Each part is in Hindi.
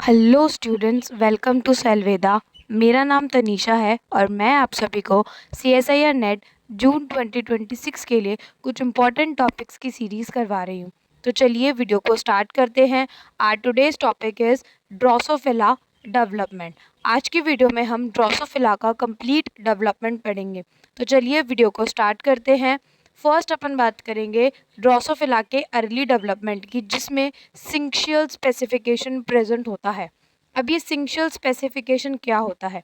हेलो स्टूडेंट्स, वेलकम टू सेलवेदा। मेरा नाम तनीषा है और मैं आप सभी को CSIR नेट जून 2026 के लिए कुछ इम्पॉर्टेंट टॉपिक्स की सीरीज़ करवा रही हूँ। तो चलिए वीडियो को स्टार्ट करते हैं। Our today's topic is drosophila development. आज की वीडियो में हम ड्रोसोफिला का कंप्लीट डेवलपमेंट पढ़ेंगे। तो चलिए वीडियो को स्टार्ट करते हैं। फर्स्ट अपन बात करेंगे ड्रोसोफिला के अर्ली डेवलपमेंट की, जिसमें सिंक्शियल स्पेसिफिकेशन प्रेजेंट होता है। अब ये सिंक्शियल स्पेसिफिकेशन क्या होता है?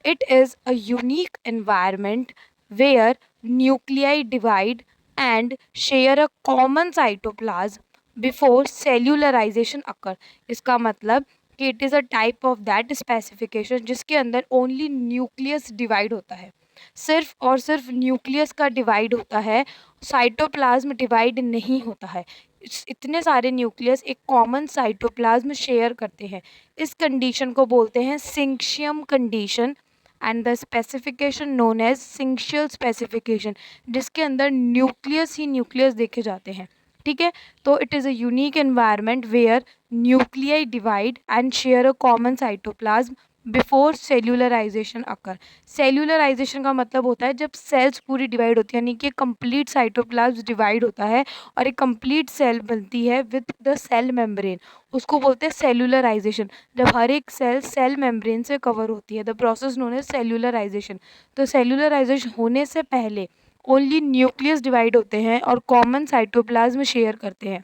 It is a unique environment where nuclei divide and share a common cytoplasm before cellularization occur. इसका मतलब कि it is a type of that specification जिसके अंदर ओनली न्यूक्लियस डिवाइड होता है, सिर्फ और सिर्फ न्यूक्लियस का डिवाइड होता है, साइटोप्लाज्म डिवाइड नहीं होता है। इतने सारे न्यूक्लियस एक कॉमन साइटोप्लाज्म शेयर करते हैं। इस कंडीशन को बोलते हैं syncytium condition and the specification known as syncytial specification, जिसके अंदर न्यूक्लियस ही न्यूक्लियस देखे जाते हैं। ठीक है, तो it is a unique environment where nuclei divide and share a common cytoplasm before cellularization occur. Cellularization का मतलब होता है जब सेल्स पूरी डिवाइड होती है, यानी कि कंप्लीट साइटोप्लाज्म डिवाइड होता है और एक कंप्लीट सेल बनती है विद द सेल मेम्ब्रेन, उसको बोलते हैं सेल्यूलराइजेशन। जब हर एक सेल सेल मेम्ब्रेन से कवर होती है, द प्रोसेस नोन एज सेल्यूलराइजेशन। तो सेल्यूलराइजेशन होने से पहले ओनली न्यूक्लियस डिवाइड होते हैं और कॉमन साइटोप्लाज्म शेयर करते हैं।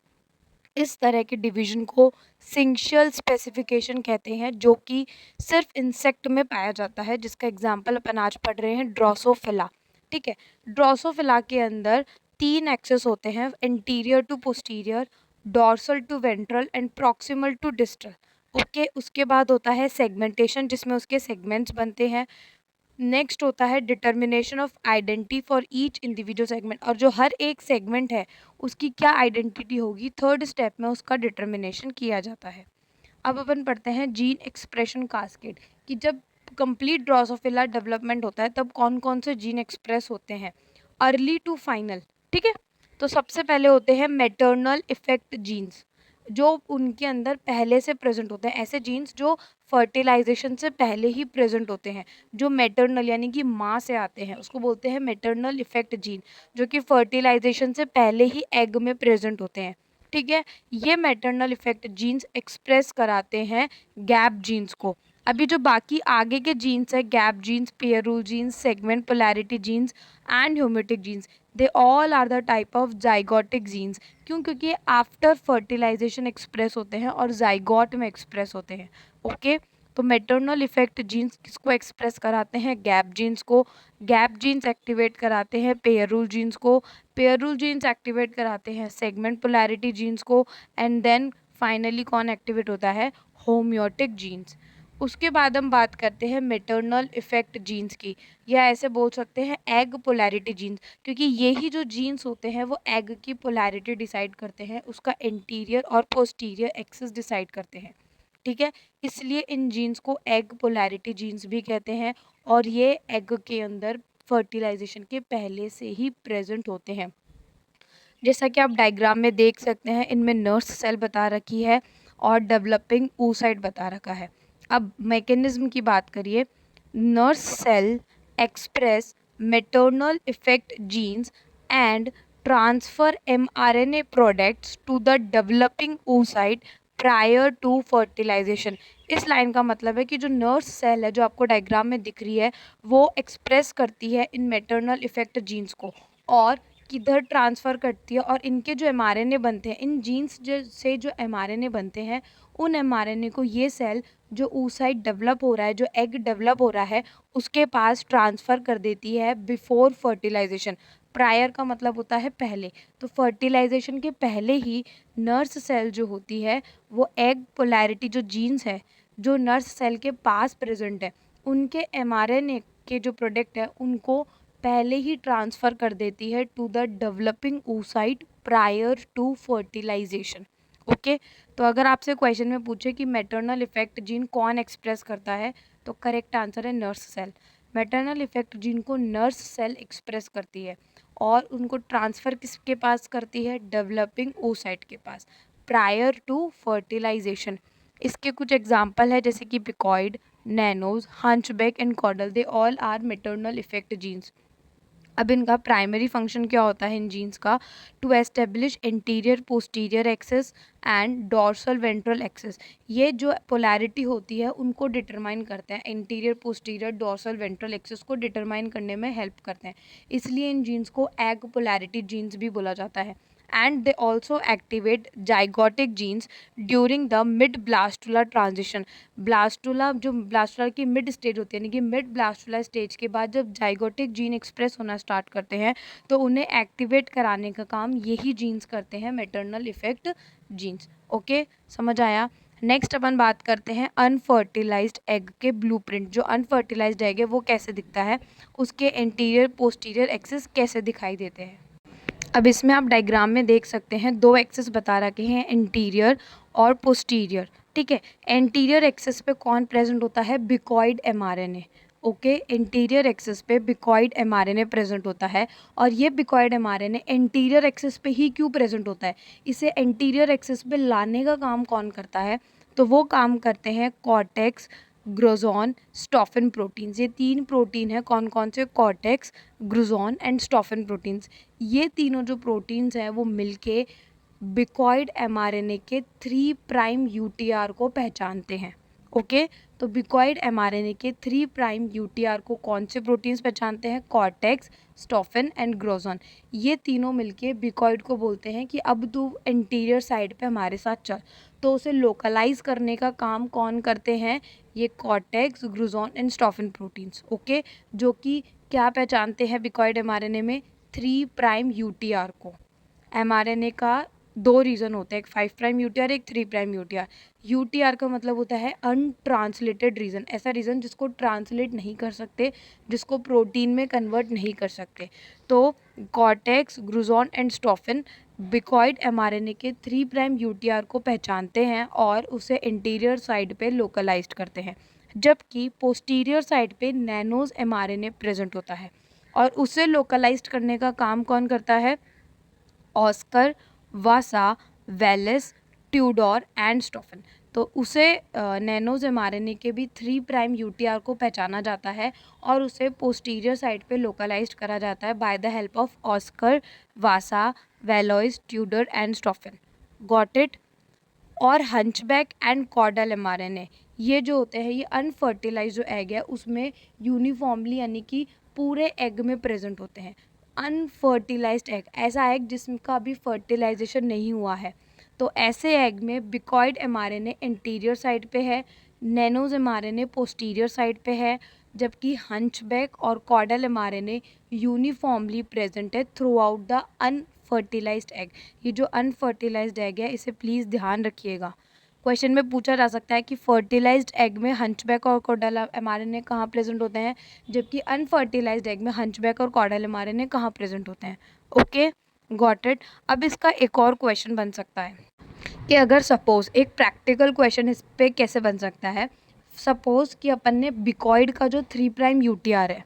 इस तरह के डिवीजन को सिंक्शियल स्पेसिफिकेशन कहते हैं, जो कि सिर्फ इंसेक्ट में पाया जाता है, जिसका एग्जाम्पल अपन आज पढ़ रहे हैं ड्रोसोफिला। ठीक है, ड्रोसोफिला के अंदर 3 एक्सेस होते हैं, interior to posterior, dorsal to ventral and proximal to distal. Okay, उसके बाद होता है सेगमेंटेशन, जिसमें उसके सेगमेंट्स बनते हैं। नेक्स्ट होता है determination of identity for each individual segment, और जो हर एक सेगमेंट है उसकी क्या आइडेंटिटी होगी, थर्ड स्टेप में उसका डिटर्मिनेशन किया जाता है। अब अपन पढ़ते हैं जीन एक्सप्रेशन कास्केड, कि जब कंप्लीट ड्रोसोफिला डेवलपमेंट होता है तब कौन कौन से जीन एक्सप्रेस होते हैं, अर्ली टू फाइनल। ठीक है, तो सबसे पहले होते हैं मैटरनल इफेक्ट जीन्स, जो उनके अंदर पहले से प्रेजेंट होते हैं, ऐसे जीन्स जो फर्टिलाइजेशन से पहले ही प्रेजेंट होते हैं, जो मैटरनल यानी कि माँ से आते हैं, उसको बोलते हैं मैटरनल इफेक्ट जीन, जो कि फर्टिलाइजेशन से पहले ही एग में प्रेजेंट होते हैं। ठीक है, ये मैटरनल इफेक्ट जीन्स एक्सप्रेस कराते हैं गैप जीन्स को। अभी जो बाकी आगे के जीन्स है, gap genes, pair rule genes, segment polarity genes and homeotic genes, they all are the type of zygotic genes. क्यों? क्योंकि ये आफ्टर फर्टिलाइजेशन एक्सप्रेस होते हैं और जाइगोट में एक्सप्रेस होते हैं। ओके, तो मैटरनल इफेक्ट जीन्स किसको एक्सप्रेस कराते हैं? गैप जीन्स को। गैप जीन्स एक्टिवेट कराते हैं पेयर रूल जीन्स को। पेयर रूल जीन्स एक्टिवेट कराते हैं सेगमेंट पोलैरिटी जीन्स को। एंड देन फाइनली कौन एक्टिवेट होता है? Homeotic genes. उसके बाद हम बात करते हैं मैटरनल इफेक्ट जीन्स की, या ऐसे बोल सकते हैं एग पोलैरिटी जीन्स, क्योंकि यही जो जीन्स होते हैं वो एग की पोलैरिटी डिसाइड करते हैं, उसका इंटीरियर और पोस्टीरियर एक्सिस डिसाइड करते हैं। ठीक है, इसलिए इन जीन्स को एग पोलैरिटी जीन्स भी कहते हैं, और ये एग के अंदर फर्टिलाइजेशन के पहले से ही प्रेजेंट होते हैं। जैसा कि आप डायग्राम में देख सकते हैं, इनमें नर्स सेल बता रखी है और डेवलपिंग oocyte बता रखा है। अब मैकेनिज्म की बात करिए, nurse cell express maternal effect genes and transfer mRNA products to the developing oocyte prior to fertilisation. इस लाइन का मतलब है कि जो नर्स सेल है, जो आपको डायग्राम में दिख रही है, वो एक्सप्रेस करती है इन मैटरनल इफेक्ट जीन्स को और किधर ट्रांसफ़र करती है, और इनके जो mRNA बनते हैं, इन जीन्स से जो mRNA बनते हैं, उन mRNA को ये सेल जो oocyte डेवलप हो रहा है, जो एग डेवलप हो रहा है, उसके पास ट्रांसफ़र कर देती है बिफोर फर्टिलाइजेशन। प्रायर का मतलब होता है पहले, तो फर्टिलाइजेशन के पहले ही नर्स सेल जो होती है, वो एग पोलैरिटी जो जीन्स है, जो नर्स सेल के पास प्रेजेंट है, उनके mRNA के जो प्रोडक्ट है उनको पहले ही ट्रांसफ़र कर देती है to the developing oocyte prior to fertilisation. Okay, तो अगर आपसे क्वेश्चन में पूछे कि मैटरनल इफेक्ट जीन कौन एक्सप्रेस करता है, तो करेक्ट आंसर है nurse cell. Maternal effect gene को नर्स सेल एक्सप्रेस करती है और उनको ट्रांसफ़र किसके पास करती है? डेवलपिंग oocyte के पास, प्रायर टू फर्टिलाइजेशन। इसके कुछ एग्जाम्पल है जैसे कि bicoid, nanos, hunchback and caudal, they all are maternal effect genes. अब इनका प्राइमरी फंक्शन क्या होता है इन जीन्स का? To establish anterior posterior axes and dorsal ventral axes. ये जो पोलैरिटी होती है उनको डिटरमाइन करते हैं, anterior posterior dorsal ventral axes को डिटरमाइन करने में हेल्प करते हैं, इसलिए इन जीन्स को एग पोलैरिटी जीन्स भी बोला जाता है। And they also activate zygotic genes during the mid blastula transition. Blastula, जो ब्लास्टुला की मिड स्टेज होती है, यानी कि मिड ब्लास्टुला स्टेज के बाद जब जाइगोटिक जीन एक्सप्रेस होना स्टार्ट करते हैं तो उन्हें एक्टिवेट कराने का काम यही जीन्स करते हैं, मैटरनल इफेक्ट जीन्स। ओके, समझ आया? नेक्स्ट अपन बात करते हैं अनफर्टिलाइज्ड एग के ब्लूप्रिंट। जो अनफर्टिलाइज्ड एग है वो कैसे दिखता है, उसके इंटीरियर पोस्टीरियर एक्सिस कैसे दिखाई देते हैं। अब इसमें आप डायग्राम में देख सकते हैं दो एक्सेस बता रखे हैं, इंटीरियर और पोस्टीरियर। ठीक है, एंटीरियर एक्सेस पे कौन प्रेजेंट होता है? बिकॉइड एमआरएनए। ओके, इंटीरियर एक्सेस पे बिकॉइड एमआरएनए प्रेजेंट होता है। और ये बिकॉइड एमआरएनए एंटीरियर एक्सेस पे ही क्यों प्रेजेंट होता है? इसे एंटीरियर एक्सेस पे लाने का काम कौन करता है? तो वो काम करते हैं कॉर्टेक्स, ग्रोजॉन, स्टॉफिन प्रोटीन्स। ये तीन प्रोटीन है, कौन कौन से? Cortex, grauzone and staufen proteins. ये तीनों जो प्रोटीन्स हैं वो मिलके बिकॉइड एमआरएनए के 3 प्राइम यूटीआर को पहचानते हैं। ओके, तो बिकॉइड एमआरएनए के 3 प्राइम यूटीआर को कौन से प्रोटीन्स पहचानते हैं? Cortex, staufen and grauzone. ये तीनों मिलके बिकॉइड को बोलते हैं कि अब तू इंटीरियर साइड पे हमारे साथ चल। तो उसे लोकलाइज करने का काम कौन करते हैं? ये cortex, grauzone and staufen proteins. Okay, जो कि क्या पहचानते हैं बिकॉइड एमआरएनए में? 3 प्राइम यूटीआर को। एमआरएनए का दो रीज़न होते हैं, एक 5 प्राइम यूटीआर, एक 3 प्राइम यूटीआर। यूटीआर का मतलब होता है अनट्रांसलेटेड रीजन, ऐसा रीजन जिसको ट्रांसलेट नहीं कर सकते, जिसको प्रोटीन में कन्वर्ट नहीं कर सकते। तो कॉर्टेक्स, ग्लूजॉन एंड स्टॉफिन बिकॉइड एमआरएनए के 3 प्राइम यूटीआर को पहचानते हैं और उसे इंटीरियर साइड पे लोकलाइज्ड करते हैं, जबकि पोस्टीरियर साइड पे नैनोज एमआरएनए प्रेजेंट होता है और उसे लोकलाइज्ड करने का काम कौन करता है? Oskar, vasa, valois, tudor and staufen. तो उसे नैनोज एमआरएनए के भी 3 प्राइम यूटीआर को पहचाना जाता है और उसे पोस्टीरियर साइड पे लोकलाइज्ड करा जाता है by the help of oskar, vasa, valois, tudor and staufen. Got it? और हंचबैक एंड कॉर्डल एमआरएनए, ये जो होते हैं ये अनफर्टिलाइज जो एग है उसमें यूनिफॉर्मली, यानी कि पूरे एग में प्रेजेंट होते हैं। अनफर्टिलाइज्ड एग, ऐसा एग जिसका अभी फर्टिलाइजेशन नहीं हुआ है, तो ऐसे एग में बिकॉइड एमआरएनए इंटीरियर साइड पे है, नैनोज एमआरएनए पोस्टीरियर साइड पे है, जबकि हंचबैक और कॉर्डल एमआरएनए यूनिफॉर्मली प्रेजेंट है through out the unfertilised egg. ये जो अनफर्टिलाइज्ड एग है इसे प्लीज़ ध्यान रखिएगा, क्वेश्चन में पूछा जा सकता है कि फर्टिलाइज्ड एग में हंचबैक और कॉर्डल एमआरएनए कहाँ प्रेजेंट होते हैं, जबकि अनफर्टिलाइज्ड एग में हंचबैक और कॉर्डल एमआरएनए कहाँ प्रेजेंट होते हैं। Okay, got it? अब इसका एक और क्वेश्चन बन सकता है कि अगर सपोज, एक प्रैक्टिकल क्वेश्चन इस पे कैसे बन सकता है, सपोज कि अपन ने बिकॉइड का जो 3 प्राइम यूटीआर है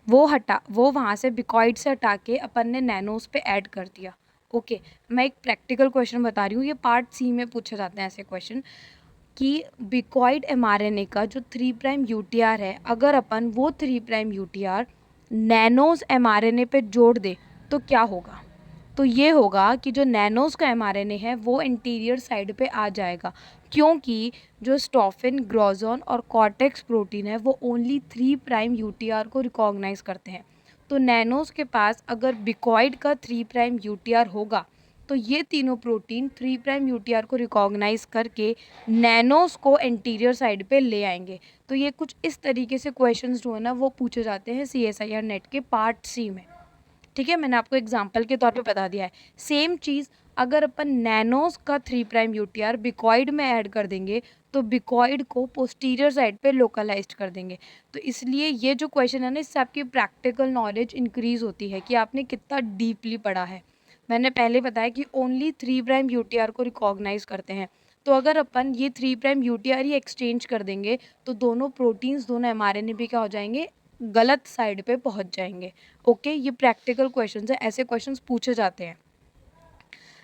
वो वहाँ से बिकॉइड से हटा के अपन ने नैनोज पे ऐड कर दिया। ओके, मैं एक प्रैक्टिकल क्वेश्चन बता रही हूँ, ये पार्ट सी में पूछे जाते हैं ऐसे क्वेश्चन कि बिकॉइड एमआरएनए का जो 3 प्राइम यूटीआर है, अगर अपन वो 3 प्राइम यूटीआर नैनोज एमआरएनए पे जोड़ दे तो क्या होगा? तो ये होगा कि जो नैनोज का एमआरएनए है वो इंटीरियर साइड पे आ जाएगा, क्योंकि जो स्टॉफिन, ग्रोजॉन और कॉर्टेक्स प्रोटीन है वो ओनली 3 प्राइम यूटीआर को रिकॉग्नाइज करते हैं। तो नैनोज के पास अगर बिकॉइड का 3 प्राइम यूटीआर होगा तो ये तीनों प्रोटीन 3 प्राइम यूटीआर को रिकॉग्नाइज करके नैनोज को इंटीरियर साइड पे ले आएंगे। तो ये कुछ इस तरीके से क्वेश्चंस जो है ना वो पूछे जाते हैं CSIR नेट के पार्ट सी में। ठीक है, मैंने आपको एग्जाम्पल के तौर पे बता दिया है। सेम चीज़ अगर अपन नैनोज का 3 प्राइम यूटीआर बिकॉइड में ऐड कर देंगे तो बिकॉइड को पोस्टीरियर साइड पे लोकलाइज्ड कर देंगे। तो इसलिए ये जो क्वेश्चन है ना, इससे आपकी प्रैक्टिकल नॉलेज इंक्रीज होती है कि आपने कितना डीपली पढ़ा है। मैंने पहले बताया कि ओनली 3 प्राइम यूटीआर को रिकॉग्नाइज करते हैं, तो अगर अपन ये 3 प्राइम यूटीआर ही एक्सचेंज कर देंगे तो दोनों प्रोटीन्स, दोनों एमआरएनए भी क्या हो जाएंगे? गलत साइड पे पहुंच जाएंगे। ओके, ये प्रैक्टिकल क्वेश्चंस है, ऐसे क्वेश्चंस पूछे जाते हैं।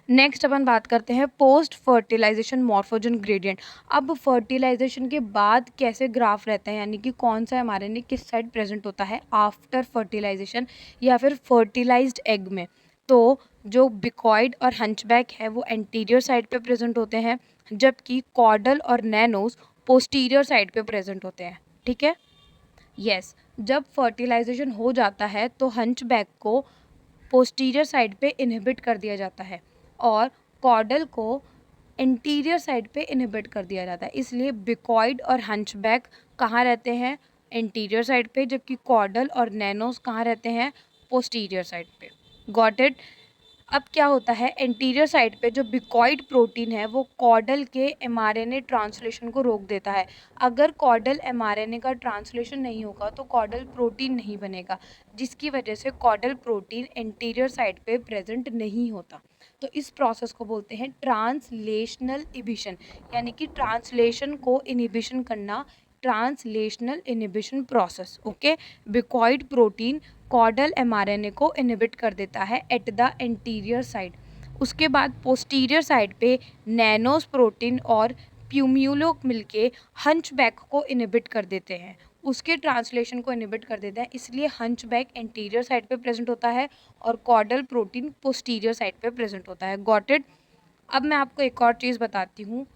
नेक्स्ट अपन बात करते हैं पोस्ट फर्टिलाइजेशन मॉर्फोजन ग्रेडियंट। अब फर्टिलाइजेशन के बाद कैसे ग्राफ रहता है, यानी कि कौन सा एमआरएनए किस साइड प्रेजेंट होता है आफ्टर फर्टिलाइजेशन या फिर फर्टिलाइज्ड एग में। तो जो बिकॉइड और हंचबैक है वो एंटीरियर साइड पे प्रेजेंट होते हैं, जबकि कॉर्डल और नैनोस पोस्टीरियर साइड पे प्रेजेंट होते हैं। ठीक है, यस। जब फर्टिलाइजेशन हो जाता है तो हंचबैक को पोस्टीरियर साइड पे इनहिबिट कर दिया जाता है और कॉर्डल को इंटीरियर साइड पे इनहिबिट कर दिया जाता है। इसलिए बिकॉइड और हंचबैक कहाँ रहते हैं, इंटीरियर साइड पे, जबकि कॉर्डल और नैनोस कहाँ रहते हैं, पोस्टीरियर साइड पे। Got it. अब क्या होता है, एंटीरियर साइड पे जो बिकॉइड प्रोटीन है वो कॉर्डल के एमआरएनए ट्रांसलेशन को रोक देता है। अगर कॉर्डल एमआरएनए का ट्रांसलेशन नहीं होगा तो कॉर्डल प्रोटीन नहीं बनेगा, जिसकी वजह से कॉर्डल प्रोटीन एंटीरियर साइड पे प्रेजेंट नहीं होता। तो इस प्रोसेस को बोलते हैं ट्रांसलेशनल इनिबिशन, यानी कि ट्रांसलेशन को इनिबिशन करना, translational inhibition process. Okay, bicoid protein caudal mRNA को इनहिबिट कर देता है एट द एंटीरियर साइड। उसके बाद पोस्टीरियर साइड पे नैनोस प्रोटीन और प्यूम्यूलो मिलके हंचबैक को इनहिबिट कर देते हैं, उसके ट्रांसलेशन को इनहिबिट कर देते हैं। इसलिए हंचबैक एंटीरियर साइड पे प्रेजेंट होता है और कॉर्डल प्रोटीन पोस्टीरियर साइड पे प्रेजेंट होता है। Got it. अब मैं आपको एक और चीज़ बताती हूँ।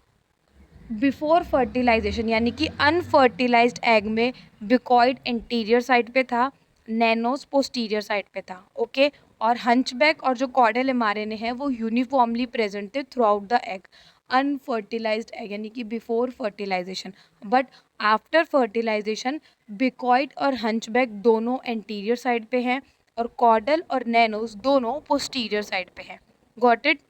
बिफोर फर्टिलाइजेशन यानी कि अनफर्टिलाइज्ड एग में बिकॉइड एंटीरियर साइड पे था, नैनोस पोस्टीरियर साइड पे था। ओके, और हंचबैक और जो कॉर्डल एमआरएनए है वो यूनिफॉर्मली प्रेजेंट थे throughout the egg. Unfertilized egg यानी कि before fertilization, but after fertilization bicoid और हंचबैक दोनों एंटीरियर साइड पे हैं और कॉर्डल और नैनोस दोनों पोस्टीरियर साइड पे हैं। Got it.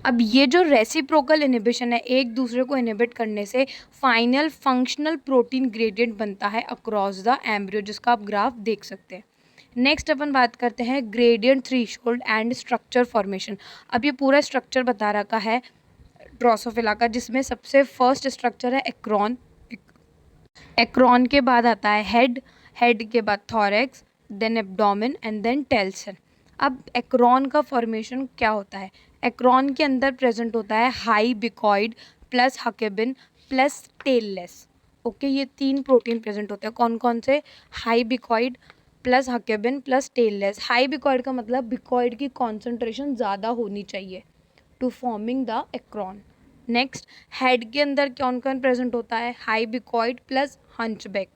अब ये जो रेसिप्रोकल इनहिबिशन है, एक दूसरे को इनहिबिट करने से फाइनल फंक्शनल प्रोटीन ग्रेडियंट बनता है अक्रॉस द एम्ब्रियो, जिसका आप ग्राफ देख सकते हैं। नेक्स्ट अपन बात करते हैं gradient threshold and structure formation. अब ये पूरा स्ट्रक्चर बता रखा है ड्रोसोफिला का, जिसमें सबसे फर्स्ट स्ट्रक्चर है एक्रोन। एक्रोन के बाद आता है हेड, हेड के बाद thorax, then abdomen and then telson. अब एक्रोन का फॉर्मेशन क्या होता है, एक्रोन के अंदर प्रेजेंट होता है high bicoid plus huckebein plus tailless. Okay, ये तीन प्रोटीन प्रेजेंट होते हैं। कौन कौन से, high bicoid plus huckebein plus tailless. High bicoid का मतलब बिकॉइड की कॉन्सेंट्रेशन ज़्यादा होनी चाहिए to forming the acron. Next, head के अंदर कौन कौन प्रेजेंट होता है, high bicoid plus hunchback.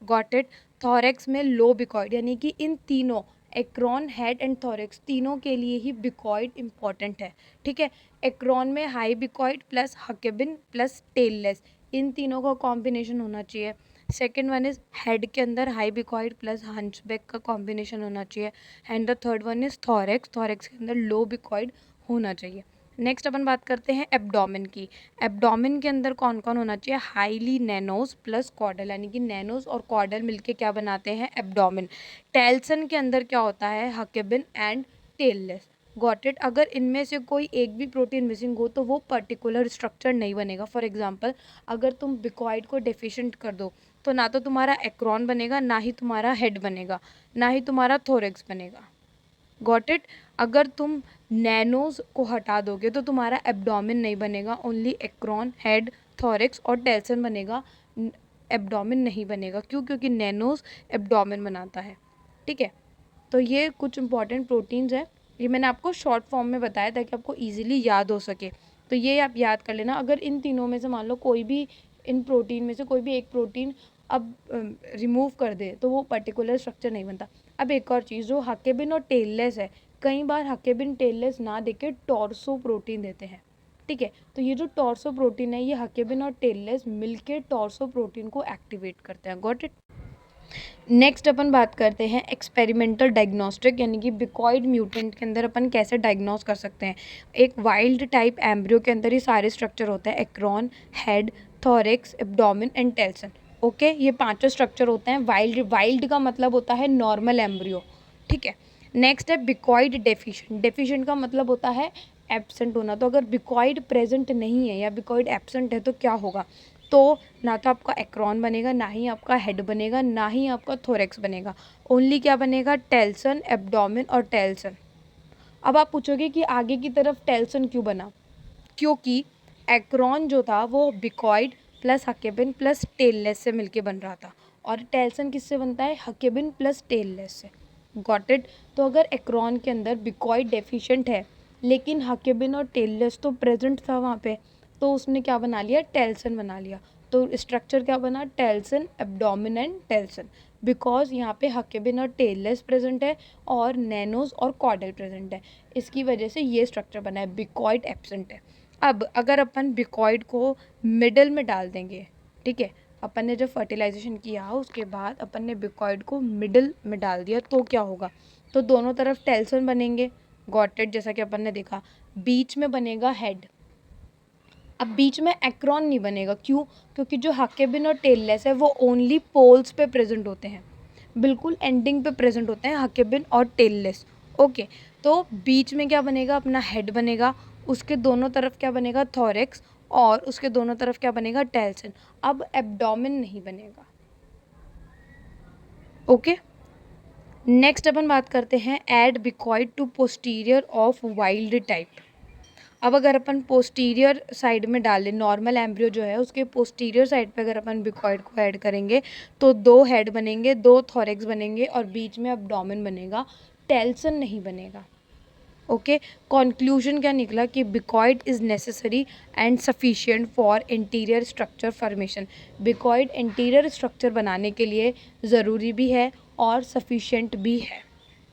Got it. Thorax में लो बिकॉइड, यानी कि इन तीनों एक्रोन, हेड एंड थॉरेक्स तीनों के लिए ही बिकॉइड इंपॉर्टेंट है। ठीक है, एक्रोन में high bicoid plus huckebein plus tailless, इन तीनों का कॉम्बिनेशन होना चाहिए। सेकेंड वन इज हेड के अंदर हाई बिकॉइड प्लस हंचबैक का कॉम्बिनेशन होना चाहिए। And the third one is thorax, thorax के अंदर लो बिकॉइड होना चाहिए। नेक्स्ट अपन बात करते हैं एब्डोमेन की। एब्डोमेन के अंदर कौन कौन होना चाहिए, हाईली नैनोस प्लस कॉर्डल, यानी कि नैनोस और कॉर्डल मिलके क्या बनाते हैं, एब्डोमेन। टेल्सन के अंदर क्या होता है, हकेबिन एंड टेललेस। Got it. अगर इनमें से कोई एक भी प्रोटीन मिसिंग हो तो वो पर्टिकुलर स्ट्रक्चर नहीं बनेगा। फॉर एग्जांपल, अगर तुम बिकॉइड को डेफिशिएंट कर दो तो ना तो तुम्हारा एक्रोन बनेगा, ना ही तुम्हारा हेड बनेगा, ना ही तुम्हारा थोरेक्स बनेगा। Got it. अगर तुम नैनोज को हटा दोगे तो तुम्हारा एब्डोमेन नहीं बनेगा, ओनली एक्रोन, हेड, थॉरेक्स और टेल्सन बनेगा, एब्डोमेन नहीं बनेगा। क्यों, क्योंकि नैनोज एब्डोमेन बनाता है। ठीक है, तो ये कुछ इंपॉर्टेंट प्रोटीन्स हैं, ये मैंने आपको शॉर्ट फॉर्म में बताया ताकि आपको ईजिली याद हो सके। तो ये आप याद कर लेना। अगर इन तीनों में से मान लो कोई भी, इन प्रोटीन में से कोई भी एक प्रोटीन अब रिमूव कर दे तो वो पर्टिकुलर स्ट्रक्चर नहीं बनता। अब एक और चीज़, जो हकेबिन और टेललेस है, कई बार हकेबिन टेललेस ना देके टॉर्सो प्रोटीन देते हैं। ठीक है, तो ये जो टॉर्सो प्रोटीन है, ये हकेबिन और टेललेस मिलके टॉर्सो प्रोटीन को एक्टिवेट करते हैं। Got it. नेक्स्ट अपन बात करते हैं एक्सपेरिमेंटल डायग्नोस्टिक, यानी कि बिकॉइड म्यूटेंट के अंदर अपन कैसे डायग्नोस कर सकते हैं। एक वाइल्ड टाइप एम्ब्रियो के अंदर ही सारे स्ट्रक्चर होते हैं, acron, head, thorax, abdomen and telson. Okay, ये पांचों स्ट्रक्चर होते हैं। वाइल्ड का मतलब होता है नॉर्मल एम्ब्रियो। ठीक है, नेक्स्ट है बिकॉइड डेफिशिएंट। डेफिशिएंट का मतलब होता है एब्सेंट होना। तो अगर बिकॉइड प्रेजेंट नहीं है या बिकॉइड एब्सेंट है तो क्या होगा, तो ना तो आपका एक्रोन बनेगा, ना ही आपका हेड बनेगा, ना ही आपका थोरेक्स बनेगा। ओनली क्या बनेगा, टेल्सन, एब्डोमेन और टेल्सन। अब आप पूछोगे कि आगे की तरफ टेल्सन क्यों बना, क्योंकि एक्रोन जो था वो बिकॉइड प्लस हकेबिन प्लस टेललेस से मिलके बन रहा था, और टेल्सन किससे बनता है, हकेबिन प्लस टेललेस से। Got it. तो अगर एक्रोन के अंदर बिकॉइड डेफिशिएंट है लेकिन हकेबिन और टेललेस तो प्रेजेंट था वहाँ पे, तो उसने क्या बना लिया, टेल्सन बना लिया। तो स्ट्रक्चर क्या बना, telson abdomen and telson, because यहाँ पे हकेबिन और टेललेस प्रेजेंट है और नैनोज और कॉर्डल प्रेजेंट है, इसकी वजह से ये स्ट्रक्चर बना है, बिकॉइड एब्सेंट है। अब अगर अपन बिकॉइड को मिडल में डाल देंगे, ठीक है, अपन ने जब फर्टिलाइजेशन किया उसके बाद अपन ने बिकॉइड को मिडल में डाल दिया तो क्या होगा, तो दोनों तरफ टेल्सन बनेंगे, गॉट इट, जैसा कि अपन ने देखा। बीच में बनेगा हेड। अब बीच में एक्रोन नहीं बनेगा, क्यों, क्योंकि जो हकेबिन और टेललेस है वो ओनली पोल्स पे प्रेजेंट होते हैं, बिल्कुल एंडिंग पे प्रेजेंट होते हैं हकेबिन और टेललेस। ओके, तो बीच में क्या बनेगा, अपना हेड बनेगा, उसके दोनों तरफ क्या बनेगा, थोरेक्स, और उसके दोनों तरफ क्या बनेगा, टेल्सन। अब एब्डोमेन नहीं बनेगा। ओके, नेक्स्ट अपन बात करते हैं add bicoid to posterior of wild type. अब अगर अपन पोस्टीरियर साइड में डालें, नॉर्मल एम्ब्रियो जो है उसके पोस्टीरियर साइड पे अगर अपन बिकॉइड को ऐड करेंगे तो 2 हेड बनेंगे, 2 थोरेक्स बनेंगे और बीच में एब्डोमेन बनेगा, टेल्सन नहीं बनेगा। ओके, कंक्लूजन क्या निकला कि bicoid is necessary and sufficient for anterior structure formation. Bicoid anterior structure बनाने के लिए ज़रूरी भी है और सफिशिएंट भी है।